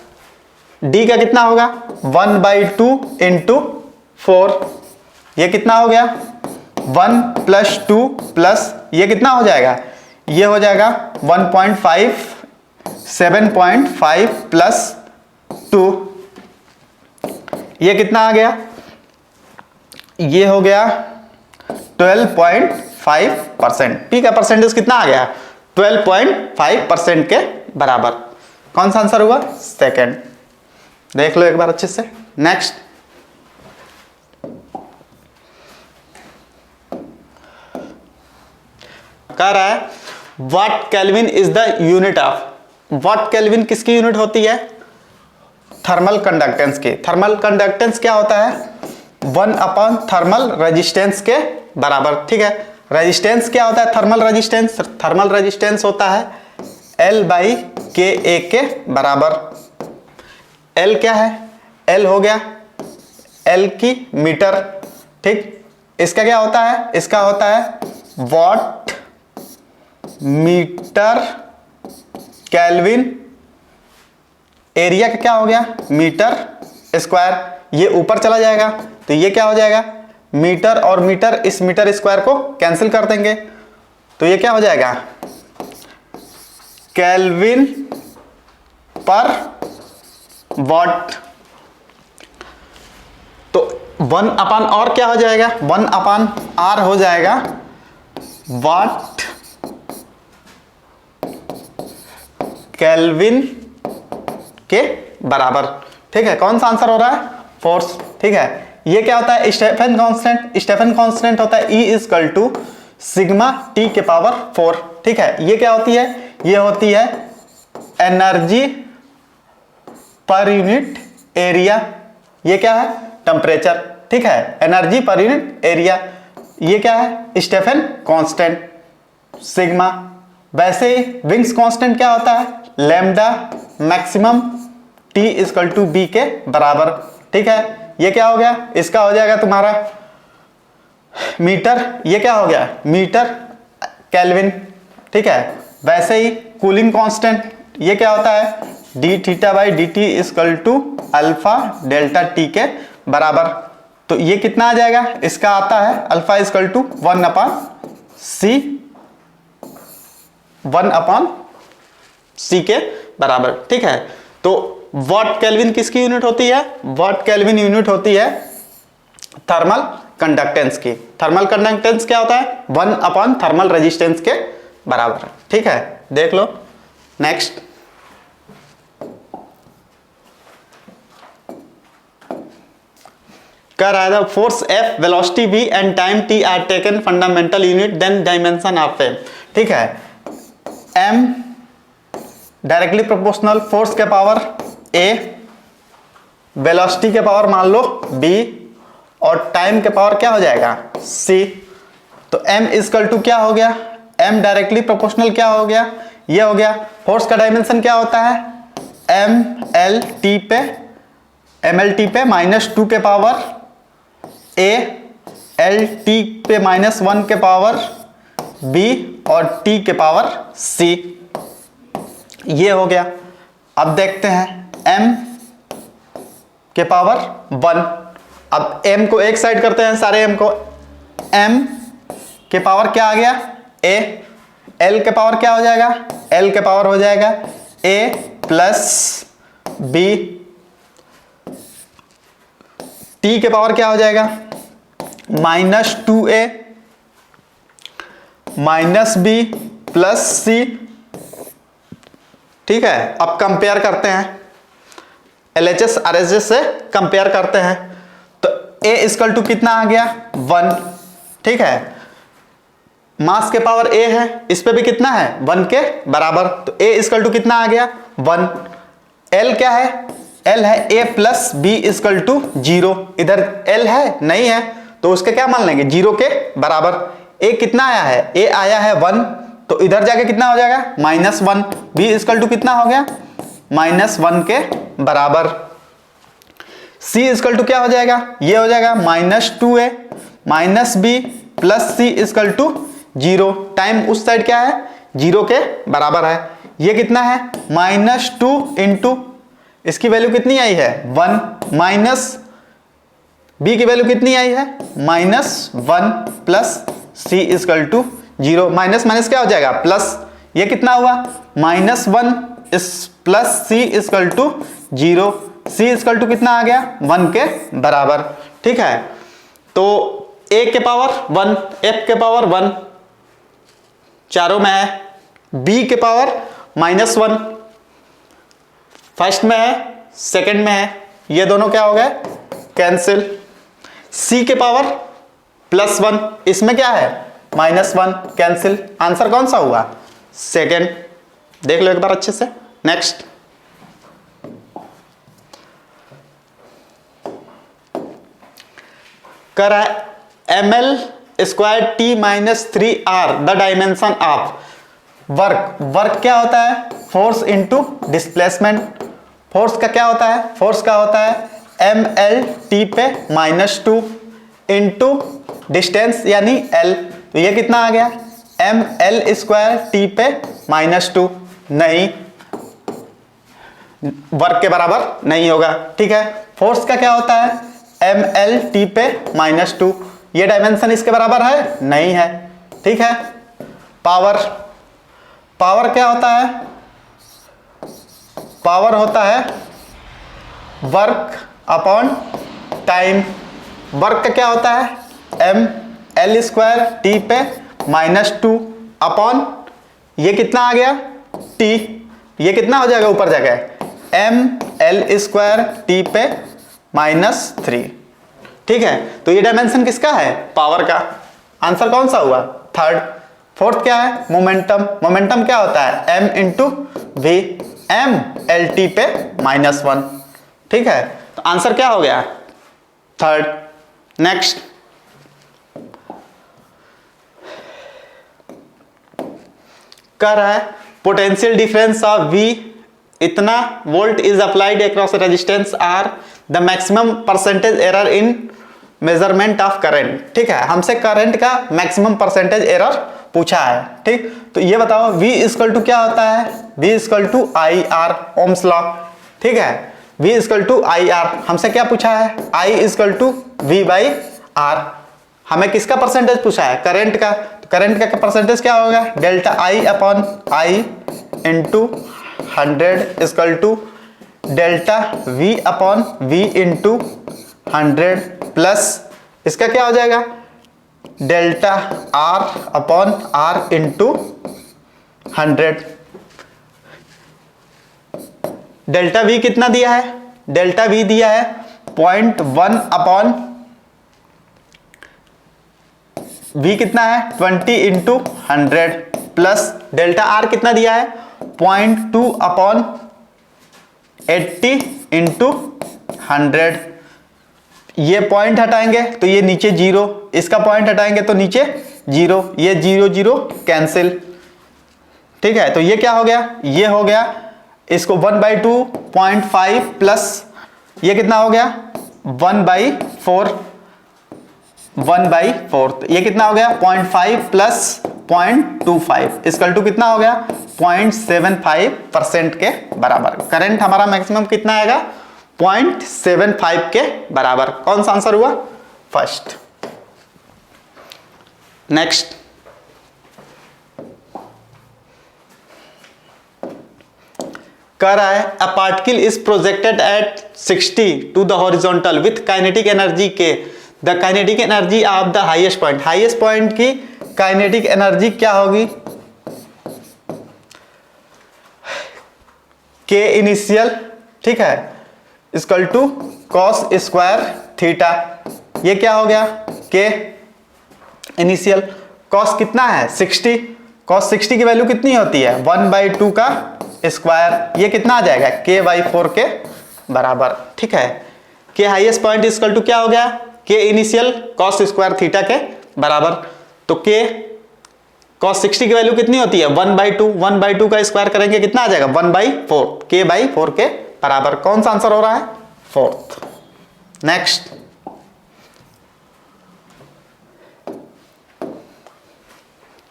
D का कितना होगा? 1/2 इंटू 4। ये कितना हो गया? 1 प्लस 2 प्लस ये कितना हो जाएगा, ये हो जाएगा 1.5, 7.5 प्लस 2, ये कितना आ गया, ये हो गया 12.5%। ठीक है, परसेंटेज कितना आ गया, 12.5% के बराबर। कौन सा आंसर हुआ, सेकंड। देख लो एक बार अच्छे से। नेक्स्ट, कह रहा है what kelvin is the unit of, what kelvin किसकी यूनिट होती है, थर्मल कंडक्टेंस की। थर्मल कंडक्टेंस क्या होता है, 1 अपॉन थर्मल रेजिस्टेंस के बराबर। ठीक है, रेजिस्टेंस क्या होता है, थर्मल रेजिस्टेंस, थर्मल रेजिस्टेंस होता है L बाई के ए के बराबर। L क्या है, L हो गया L की मीटर। ठीक, इसका क्या होता है, इसका होता है वॉट मीटर केल्विन, एरिया का क्या हो गया, मीटर स्क्वायर। ये ऊपर चला जाएगा तो ये क्या हो जाएगा, मीटर और मीटर, इस मीटर स्क्वायर को कैंसिल कर देंगे तो ये क्या हो जाएगा, केल्विन पर वॉट। तो 1 अपान और क्या हो जाएगा, 1 अपान आर हो जाएगा वॉट केल्विन के बराबर। ठीक है, कौन सा आंसर हो रहा है, फोर्स। ठीक है, ये क्या होता है, स्टेफन कांस्टेंट। स्टेफन कांस्टेंट होता है E equal to sigma T के पावर 4। ठीक है, ये क्या होती है, ये होती है एनर्जी पर यूनिट एरिया। ये क्या है, टेम्परेचर। ठीक है, एनर्जी पर यूनिट एरिया, ये क्या है, स्टेफन कांस्टेंट सिग्मा। वैसे ही विंग्स कांस्टेंट क्या होता है, lambda maximum T equal to B के बराबर। ठीक है, ये क्या हो गया, इसका हो जाएगा तुम्हारा मीटर, ये क्या हो गया, मीटर केल्विन। ठीक है, वैसे ही कूलिंग कांस्टेंट, ये क्या होता है, D theta by D T equal to alpha delta T के बराबर। तो ये कितना आ जाएगा, इसका आता है alpha equal to 1 upon c, 1 upon c के बराबर। ठीक है, तो वॉट केल्विन किसकी यूनिट होती है, वॉट केल्विन यूनिट होती है थर्मल कंडक्टेंस की। थर्मल कंडक्टेंस क्या होता है, 1 अपॉन थर्मल रेजिस्टेंस के बराबर। ठीक है, देख लो। नेक्स्ट, कह रहा है force F, velocity V and time T are taken fundamental unit then dimension of M। ठीक है, M डायरेक्टली प्रोपोर्शनल फोर्स के पावर A, वेलोसिटी के पावर मान लो B और टाइम के पावर क्या हो जाएगा C। तो M इक्वल टू क्या हो गया, M डायरेक्टली प्रोपोर्शनल क्या हो गया, ये हो गया। फोर्स का डायमेंशन क्या होता है, MLT पे -2 के पावर A, LT पे -1 के पावर B और T के पावर C, ये हो गया। अब देखते हैं M के पावर 1। अब M को एक साइड करते हैं, सारे M को। M के पावर क्या आ गया, A। L के पावर क्या हो जाएगा, L के पावर हो जाएगा A प्लस B। T के पावर क्या हो जाएगा, -2A -B प्लस C। ठीक है, अब कंपेयर करते हैं, LHS RHS से कंपेयर करते हैं। तो A इक्वल टू कितना आ गया, 1। ठीक है, मास के पावर A है, इस पे भी कितना है, 1 के बराबर। तो A इक्वल टू कितना आ गया, 1। L क्या है, L है A plus B equal to 0। इधर L है नहीं है तो उसके क्या मान लेंगे, 0 के बराबर। A कितना आया है, A आया है 1, तो इधर जाके कितना हो जाएगा, -1। B इक्वल टू कितना हो गया, -1 के बराबर। C इक्वल टू क्या हो जाएगा, ये हो जाएगा -2A -B plus C equal to 0। Time उस साइड क्या है, 0 के बराबर है। ये कितना है, -2 इंटू इसकी वैल्यू कितनी आई है, 1 माइनस b की वैल्यू कितनी आई है -1 plus c equal to 0। Minus minus क्या हो जाएगा प्लस, ये कितना हुआ -1 इस plus c equal to 0। c equal to कितना आ गया 1 के बराबर। ठीक है, तो a के पावर 1, f के पावर 1 चारों में है, b के पावर -1 फर्स्ट में है, सेकंड में है, ये दोनों क्या हो गए कैंसिल। c के पावर +1 इसमें क्या है -1 कैंसिल। आंसर कौन सा हुआ सेकंड। देख लो एक बार अच्छे से। नेक्स्ट, कर रहा है ml² t-3r the dimension of work. Work क्या होता है फोर्स इंटू डिस्प्लेसमेंट। फोर्स का क्या होता है, फोर्स का होता है ml t पे -2 इंटू डिस्टेंस यानी l। तो ये कितना आ गया ml² t पे -2 नहीं, वर्क के बराबर नहीं होगा। ठीक है, फोर्स का क्या होता है ml t पे -2, ये डायमेंशन इसके बराबर है नहीं है। ठीक है, पावर, पावर क्या होता है, पावर होता है वर्क अपॉन टाइम। वर्क का क्या होता है ml² t पे -2 अपॉन ये कितना आ गया t, ये कितना हो जाएगा ऊपर जाकर ml² t पे -3। ठीक है, तो ये डायमेंशन किसका है पावर का। आंसर कौन सा हुआ थर्ड। फोर्थ क्या है मोमेंटम। मोमेंटम क्या होता है m into V, m l t पे -1। ठीक है, तो आंसर क्या हो गया थर्ड। नेक्स्ट, कर रहा है पोटेंशियल डिफरेंस ऑफ V इतना volt is applied across resistance R, the maximum percentage error in measurement of current. ठीक है, हमसे करंट का मैक्सिमम परसेंटेज एरर पूछा है। ठीक, तो ये बताओ V इक्वल टू क्या होता है, V equal to IR Ohm's law. ठीक है, V इक्वल टू IR हमसे क्या पूछा है I equal to V by R। हमें किसका परसेंटेज पूछा है करंट का, तो करंट का परसेंटेज क्या होगा delta I upon I into 100 equal to delta V upon V into 100 plus इसका क्या हो जाएगा delta R upon R into 100। Delta V कितना दिया है, डेल्टा V दिया है 0.1 अपॉन V कितना है 20 इंटू 100 प्लस डेल्टा R कितना दिया है 0.2 अपॉन 80 इंटू 100। ये पॉइंट हटाएंगे तो ये नीचे 0, इसका पॉइंट हटाएंगे तो नीचे 0, ये 0 0 कैंसिल। ठीक है, तो ये क्या हो गया, ये हो गया इसको 1/2.5 प्लस ये कितना हो गया 1/4, 1/4 ये कितना हो गया 0.5 प्लस 0.25 इक्वल टू कितना हो गया 0.75% के बराबर। करंट हमारा मैक्सिमम कितना आएगा 0.75 के बराबर। कौन सा आंसर हुआ फर्स्ट। नेक्स्ट, कह रहा है a particle is projected at 60 to the horizontal with kinetic energy K, the kinetic energy of the highest point. Highest point की काइनेटिक एनर्जी क्या होगी के इनिशियल। ठीक है, equal to cos square theta. ये क्या हो गया के इनिशियल। कॉस कितना है 60, कॉस 60 की वैल्यू कितनी होती है 1/2 का स्क्वायर। ये कितना आ जाएगा k/4 के बराबर। ठीक है, के हाईएस्ट पॉइंट इक्वल टू क्या हो गया के इनिशियल कॉस स्क्वायर थीटा के बराबर। तो के कॉस 60 की वैल्यू कितनी होती है 1/2, 1/2 का स्क्वायर करेंगे कितना आ जाएगा 1/4, k/4 के बराबर। कौन सा आंसर हो रहा है फोर्थ। नेक्स्ट,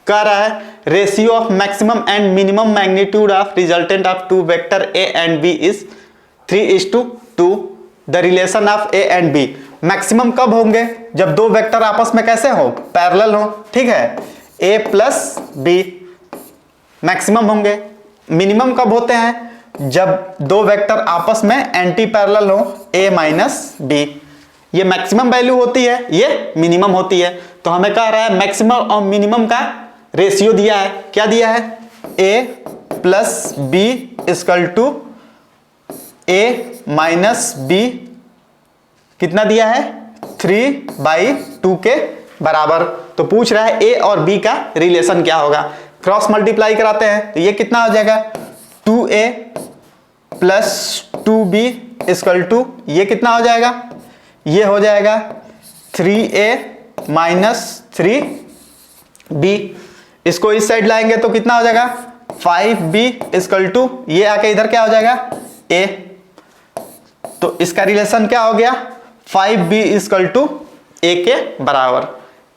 कह रहा है ratio of maximum and minimum magnitude of resultant of two vector A and B is 3:2। The relation of A and B. Maximum कब होंगे? जब दो वेक्टर आपस में कैसे हो? पैरेलल हो। ठीक है, a प्लस बी मैक्सिमम होंगे। मिनिमम कब होते हैं? जब दो वेक्टर आपस में एंटी पैरेलल हो, a माइनस बी। ये मैक्सिमम वैल्यू होती है, ये मिनिमम होती है। तो हमें कह रहा है मैक्सिमम और मिनिमम का रेशियो दिया है। क्या दिया है? a plus B equal to a minus B. कितना दिया है? 3/2 के बराबर। तो पूछ रहा है a और b का रिलेशन क्या होगा। क्रॉस मल्टीप्लाई कराते हैं तो ये कितना हो जाएगा? 2a plus 2b equal to, ये कितना हो जाएगा? ये हो जाएगा 3a माइनस 3b। इसको इस साइड लाएंगे तो कितना हो जाएगा? 5b इक्वल टू, ये आके इधर क्या हो जाएगा? a। तो इसका रिलेशन क्या हो गया? 5b इक्वल टू a के बराबर,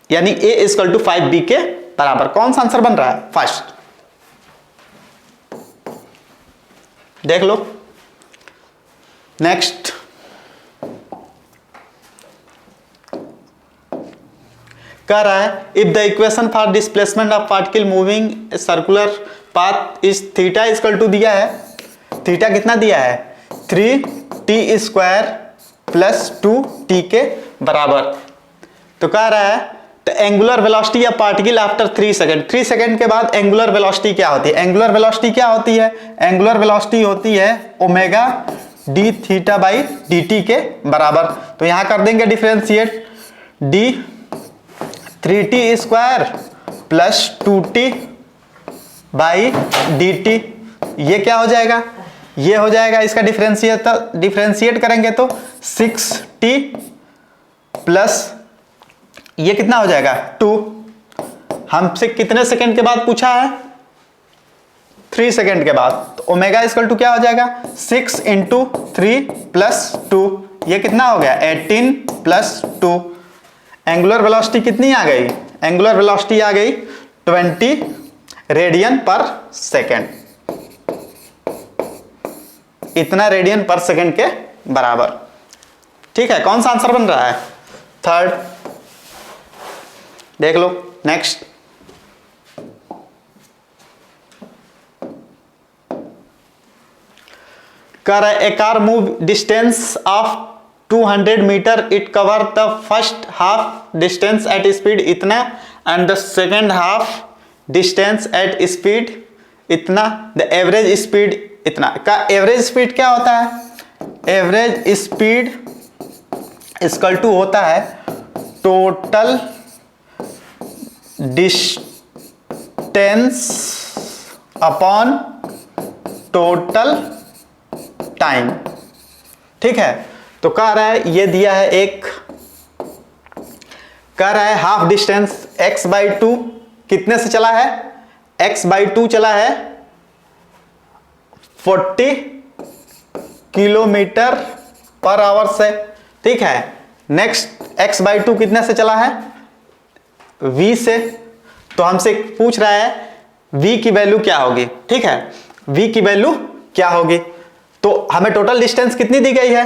यानी a इक्वल टू 5b के बराबर। कौन सा आंसर बन रहा है? फर्स्ट। देख लो नेक्स्ट। कह रहा है if the equation for displacement of particle moving circular path is theta equal to, दिया है थीटा कितना दिया है? 3t स्क्वायर प्लस 2t के बराबर। तो कह रहा है द एंगुलर वेलोसिटी या पार्टिकल आफ्टर 3 सेकंड। 3 सेकंड के बाद एंगुलर वेलोसिटी क्या होती है? एंगुलर वेलोसिटी क्या होती है? एंगुलर वेलोसिटी होती है omega D theta by D T के बराबर। तो यहां कर देंगे differentiate, D 3t square plus 2t by D T. ये क्या हो जाएगा? ये हो जाएगा इसका डिफरेंशिएट करेंगे तो 6t प्लस ये कितना हो जाएगा? 2। हमसे कितने सेकंड के बाद पूछा है? 3 सेकंड के बाद। तो ओमेगा इक्वल टू क्या हो जाएगा? 6 इंटू 3 प्लस 2, ये कितना हो गया? 18 प्लस 2। एंगुलर वेलोसिटी कितनी आ गई? एंगुलर वेलोसिटी आ गई 20 रेडियन पर सेकेंड। इतना रेडियन पर सेकेंड के बराबर। ठीक है, कौन सा आंसर बन रहा है? थर्ड। देख लो नेक्स्ट। कर a car move distance of 200 metre, it cover the first half distance at speed इतना and the second half distance at speed इतना, द एवरेज स्पीड इतना। का एवरेज स्पीड क्या होता है? एवरेज स्पीड इक्वल टू होता है total distance upon total time. ठीक है, तो कह रहा है ये दिया है एक, कह रहा है हाफ डिस्टेंस x/2 कितने से चला है? x/2 चला है 40 किलोमीटर पर आवर से। ठीक है, नेक्स्ट x/2 कितने से चला है? v से। तो हमसे पूछ रहा है v की वैल्यू क्या होगी। ठीक है, v की वैल्यू क्या होगी? तो हमें टोटल डिस्टेंस कितनी दी गई है?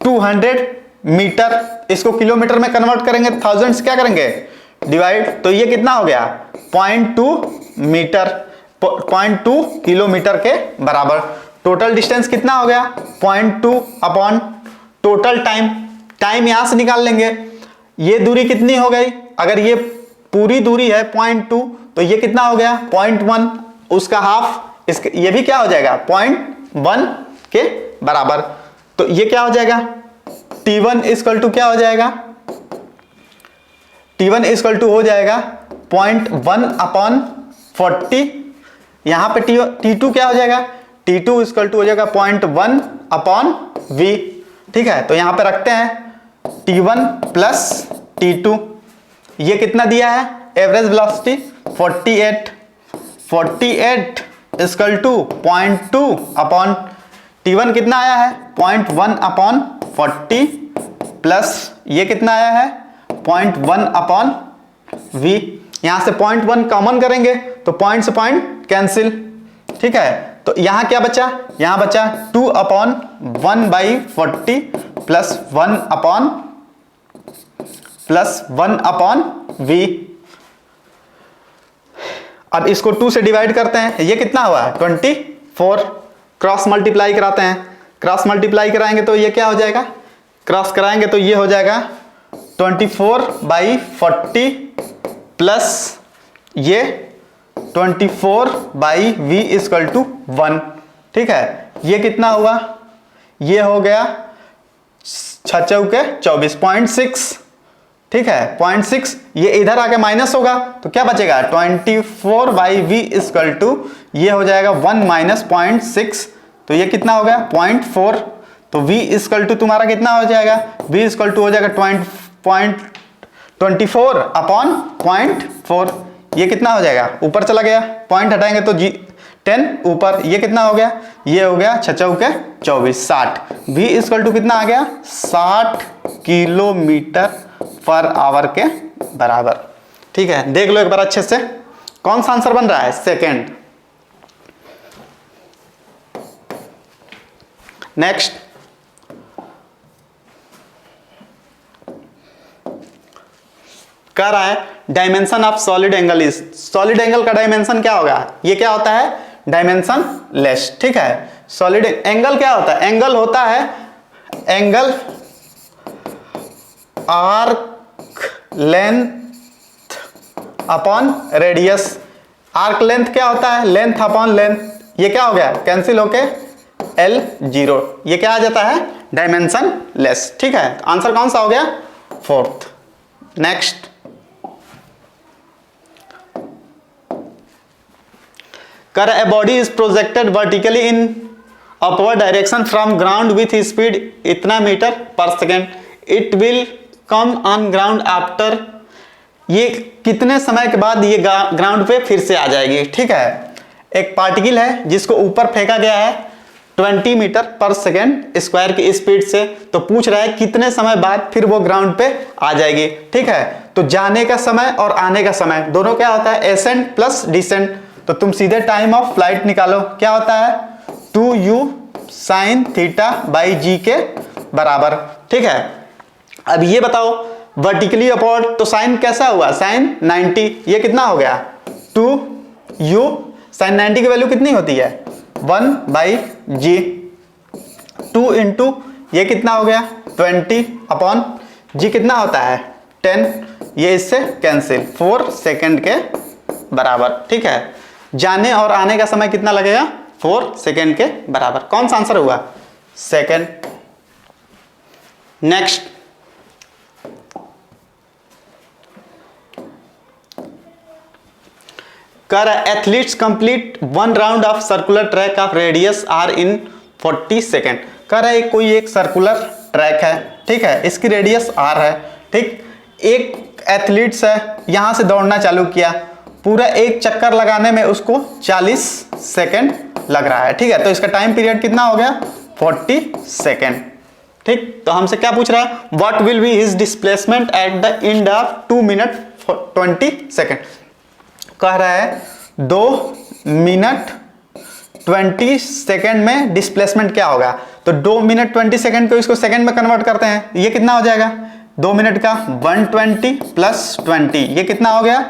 200 मीटर। इसको किलोमीटर में कन्वर्ट करेंगे, थाउजेंड्स क्या करेंगे? डिवाइड। तो ये कितना हो गया? 0.2 मीटर, 0.2 किलोमीटर के बराबर। टोटल डिस्टेंस कितना हो गया? 0.2 अपॉन टोटल टाइम। टाइम यहां से निकाल लेंगे। ये दूरी कितनी हो गई? अगर ये पूरी दूरी है 0.2 तो ये कितना हो गया? 0.1, उसका हाफ, इसके ये भी क्या हो जाएगा? 0.1 के बराबर। तो ये क्या हो जाएगा? T1 इक्वल टू क्या हो जाएगा? T1 इक्वल टू हो जाएगा 0.1 अपॉन 40। यहां पे T2 क्या हो जाएगा? T2 इक्वल टू हो जाएगा 0.1 अपॉन V। ठीक है, तो यहां पे रखते हैं T1 प्लस T2। ये कितना दिया है? Average velocity 48 equal to 0.2 upon T1 कितना आया है? 0.1 अपॉन 40 प्लस ये कितना आया है? 0.1 अपॉन V। यहां से 0.1 कॉमन करेंगे तो पॉइंट से पॉइंट कैंसिल। ठीक है, तो यहां क्या बचा, यहां बचा 2/1/40 प्लस 1/v। अब इसको 2 से डिवाइड करते हैं, ये कितना हुआ 24। क्रॉस मल्टीप्लाई कराते हैं, क्रॉस मल्टीप्लाई कराएंगे तो ये क्या हो जाएगा, क्रॉस कराएंगे तो ये हो जाएगा 24/40 प्लस ये 24/v इक्वल टू 1। ठीक है, ये कितना हुआ, ये हो गया 6 चौके 24.6। ठीक है 0.6, ये इधर आके माइनस होगा तो क्या बचेगा 24/v इक्वल टू ये हो जाएगा 1 माइनस 0.6, तो ये कितना हो गया 0.4। तो v इक्वल टू तुम्हारा कितना हो जाएगा, v इक्वल टू हो जाएगा 24/0.4। ये कितना हो जाएगा, ऊपर चला गया, पॉइंट हटाएंगे तो 10 ऊपर, ये कितना हो गया, ये हो गया 6 चौके 24 60। v इक्वल टू कितना आ गया 60 किलोमीटर पर आवर के बराबर। ठीक है, देख लो एक बार अच्छे से, कौन सा आंसर बन रहा है, सेकंड। नेक्स्ट, कह रहा है dimension of solid angle is, solid angle का डायमेंशन क्या होगा, ये क्या होता है डायमेंशन लेस। ठीक है, सॉलिड एंगल क्या होता है, एंगल होता है angle arc length upon radius. Arc length क्या होता है, लेंथ अपॉन लेंथ, ये क्या हो गया कैंसिल होके L0, ये क्या आ जाता है डायमेंशन लेस। ठीक है, आंसर कौन सा हो गया, फोर्थ। नेक्स्ट, कर ए body is projected vertically in upward direction from ground with speed इतना metre per second, it will come on ground after, ये कितने समय के बाद ये ग्राउंड पे फिर से आ जाएगी। ठीक है, एक पार्टिकल है जिसको ऊपर फेंका गया है 20 मीटर पर सेकेंड स्क्वायर की स्पीड से, तो पूछ रहा है कितने समय बाद फिर वो ग्राउंड पे आ जाएगी। ठीक है, तो जाने का समय और आने का समय दोनों क्या होता है एसेंट प्लस डिसेंट, तो तुम सीधे टाइम ऑफ फ्लाइट निकालो, क्या होता है 2u sin θ/g के बराबर। ठीक है, अब ये बताओ वर्टिकली अपवर्ड तो साइन कैसा हुआ, साइन 90, ये कितना हो गया 2u, साइन 90 की वैल्यू कितनी होती है 1/g, 2 इंटू ये कितना हो गया 20 अपॉन g कितना होता है 10, ये इससे कैंसिल 4 सेकेंड के बराबर। ठीक है, जाने और आने का समय कितना लगेगा 4 सेकेंड के बराबर। कौन सा आंसर हुआ, सेकेंड। नेक्स्ट, कर athletes complete 1 round of circular track of radius R in 40 second. कर है कोई एक सर्कुलर ट्रैक है, ठीक है, इसकी रेडियस आर है। ठीक, एक एथलीट्स है, यहां से दौड़ना चालू किया, पूरा एक चक्कर लगाने में उसको 40 सेकेंड लग रहा है। ठीक है, तो इसका टाइम पीरियड कितना हो गया 40 सेकेंड। ठीक, तो हमसे क्या पूछ रहा है, what will be his displacement at the end of 2 minute 20 second. कह रहा है 2 मिनट 20 सेकेंड में डिस्प्लेसमेंट क्या होगा, तो 2 मिनट 20 सेकेंड को इसको सेकेंड में कन्वर्ट करते हैं, ये कितना हो जाएगा 2 मिनट का 120 प्लस 20, ये कितना हो गया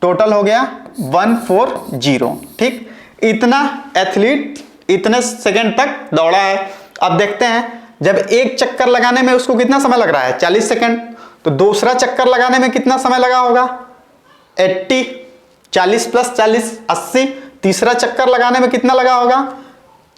टोटल हो गया 140। ठीक, इतना एथलीट इतने सेकेंड तक दौड़ा है। अब देखते हैं जब एक चक्कर लगाने में उसको कितना समय लग रहा है 40 सेकेंड, तो दूसरा चक्कर लगाने में कितना समय लगा होगा 80, 40 प्लस 40 80, तीसरा चक्कर लगाने में कितना लगा होगा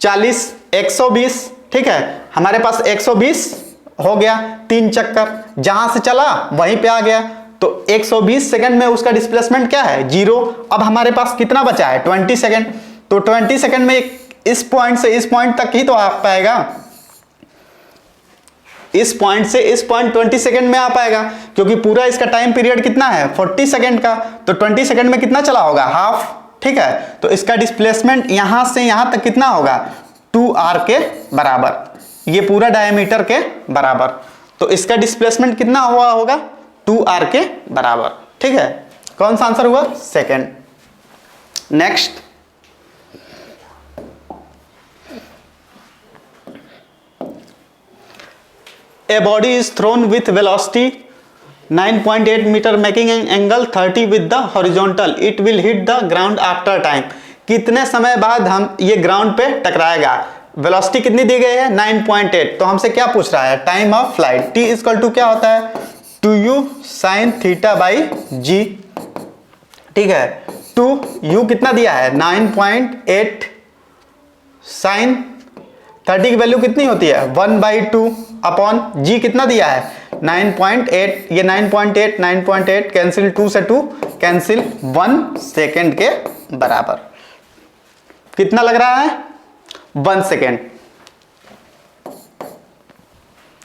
40 120। ठीक है, हमारे पास 120 हो गया, 3 चक्कर जहां से चला वहीं पे आ गया, तो 120 सेकंड में उसका डिस्प्लेसमेंट क्या है 0। अब हमारे पास कितना बचा है 20 सेकंड, तो 20 सेकंड में इस पॉइंट से इस पॉइंट तक ही तो आ पाएगा, इस पॉइंट से इस पॉइंट 20 सेकंड में आ पाएगा, क्योंकि पूरा इसका टाइम पीरियड कितना है 40 सेकंड का, तो 20 सेकंड में कितना चला होगा हाफ। ठीक है, तो इसका डिस्प्लेसमेंट यहां से यहां तक कितना होगा 2r के बराबर, ये पूरा डायमीटर के बराबर, तो इसका डिस्प्लेसमेंट कितना हुआ होगा 2r के बराबर। ठीक है, कौन सा आंसर हुआ second. Next, a body is thrown with velocity 9.8 metre making an angle 30 with the horizontal, it will hit the ground after time. कितने समय बाद हम ये ग्राउंड पे टकराएगा? वेलोसिटी कितनी दी गई है? 9.8। तो हमसे क्या पूछ रहा है? Time of flight. T equal to क्या होता है? 2u साइन थीटा बाई जी, ठीक है। 2u कितना दिया है? 9.8 साइन 30 की वैल्यू कितनी होती है? 1/2 अपॉन जी कितना दिया है? 9.8। ये 9.8 कैंसिल, 2 से 2 कैंसिल, 1 सेकेंड के बराबर। कितना लग रहा है? 1 सेकेंड,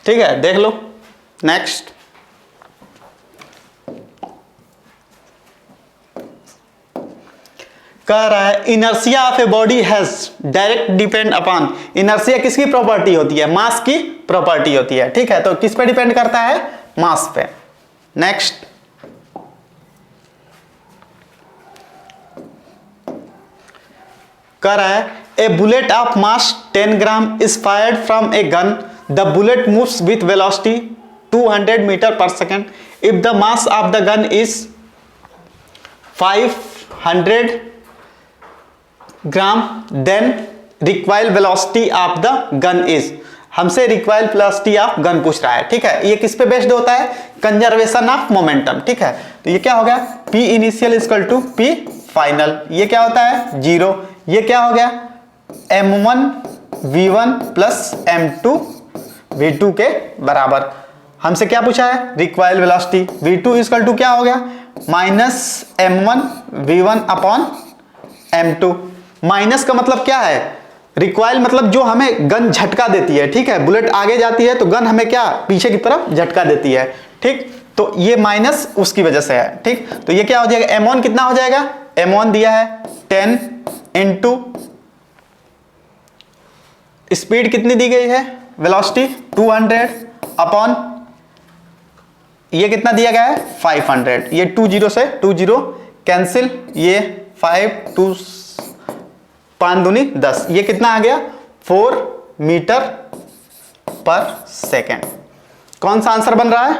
ठीक है। देख लो नेक्स्ट। कह रहा है inertia of a body has direct depend upon. Inertia किसकी प्रॉपर्टी होती है? मास की प्रॉपर्टी होती है, ठीक है। तो किस पे डिपेंड करता है? मास पे। नेक्स्ट, कह रहा है a bullet of mass 10 gram is fired from a gun, the bullet moves with velocity 200 metre per second, if the mass of the gun is 500 gram then required velocity of the gun is. हमसे required velocity of gun पूछ रहा है, ठीक है। ये किस पे based होता है? कंजर्वेशन ऑफ मोमेंटम, ठीक है। तो ये क्या हो गया? P initial equal to P final. ये क्या होता है? 0। ये क्या हो गया? m1 v1 plus m2 v2 के बराबर। हमसे क्या पूछा है? Required velocity. v2 equal to क्या हो गया? Minus m1 v1 upon m2। Minus का मतलब क्या है? रिक्वायल मतलब जो हमें गन झटका देती है, ठीक है। बुलेट आगे जाती है तो गन हमें क्या? पीछे की तरफ झटका देती है, ठीक। तो ये माइनस उसकी वजह से है, ठीक। तो ये क्या हो जाएगा? m1 कितना हो जाएगा? m1 दिया है 10 इंटू स्पीड कितनी दी गई है? वेलोसिटी 200 अपॉन ये कितना दिया गया है? 500। ये 20 से 20 कैंसिल, ये 5 2 5 दूनी 10। ये कितना आ गया? 4 मीटर पर सेकेंड। कौन सा आंसर बन रहा है?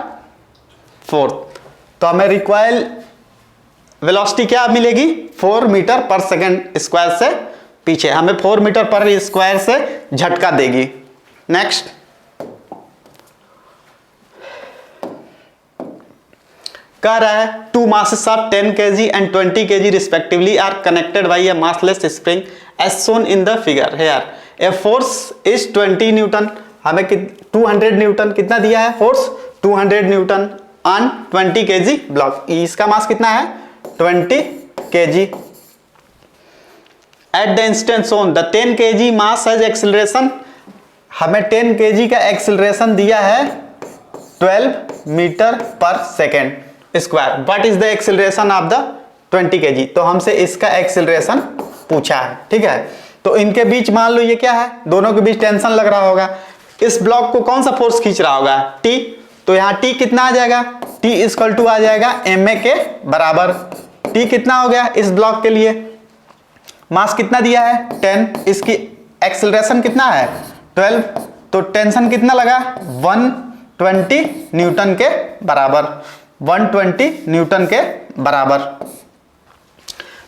4। तो हमें रिक्वायर्ड वेलोसिटी क्या मिलेगी? 4 मीटर पर सेकेंड स्क्वायर से पीछे, हमें 4 मीटर पर स्क्वायर से झटका देगी। नेक्स्ट, कह रहा है to masses of 10 kg and 20 kg respectively are connected by a massless spring as shown in the figure here. A force is 20 Newton. हमें 200 न्यूटन कितना दिया है? Force 200 Newton on 20 kg block. इसका मास कितना है? 20 kg। At the instant shown the 10 kg mass has acceleration. हमें 10 kg का acceleration दिया है 12 metre per second square. What is the acceleration of the 20 kg? तो हमसे इसका एक्सीलरेशन पूछा है, ठीक है। तो इनके बीच मान लो ये क्या है? दोनों के बीच टेंशन लग रहा होगा। इस ब्लॉक को कौन सा फोर्स खींच रहा होगा? T। तो यहाँ T कितना आ जाएगा? T इक्वल टू आ जाएगा ma के बराबर। T कितना हो गया इस ब्लॉक के लिए? मास कितना दिया है? 10। इसकी एक्सीलरेशन कितना है? 12। तो टेंशन कितना लगा? 120 न्यूटन के बराबर। 120 न्यूटन के बराबर।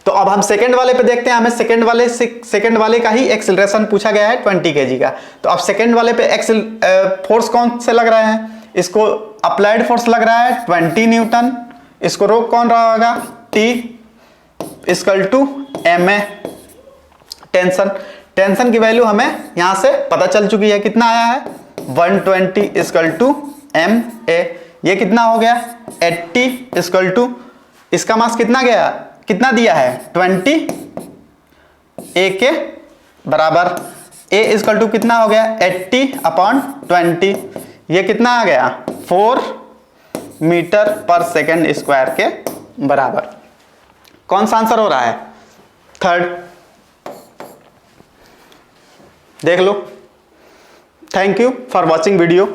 तो अब हम सेकंड वाले पे देखते हैं। हमें सेकंड वाले का ही एक्सीलरेशन पूछा गया है 20 kg का। तो अब सेकंड वाले पे फोर्स कौन से लग रहा है? इसको अप्लाइड फोर्स लग रहा है 20 न्यूटन। इसको रोक कौन रहा होगा? T equal to ma। Tension की वैल्यू हमें यहां से पता चल चुकी है। कितना आया है? 120 इक्वल टू ma। ये कितना हो गया? 80 इक्वल टू इसका मास कितना गया? कितना दिया है? 20 a के बराबर। a इक्वल टू कितना हो गया? 80 अपॉन 20। ये कितना आ गया? 4 मीटर पर सेकेंड स्क्वायर के बराबर। कौन सा आंसर हो रहा है? थर्ड। देख लो। Thank you for watching video.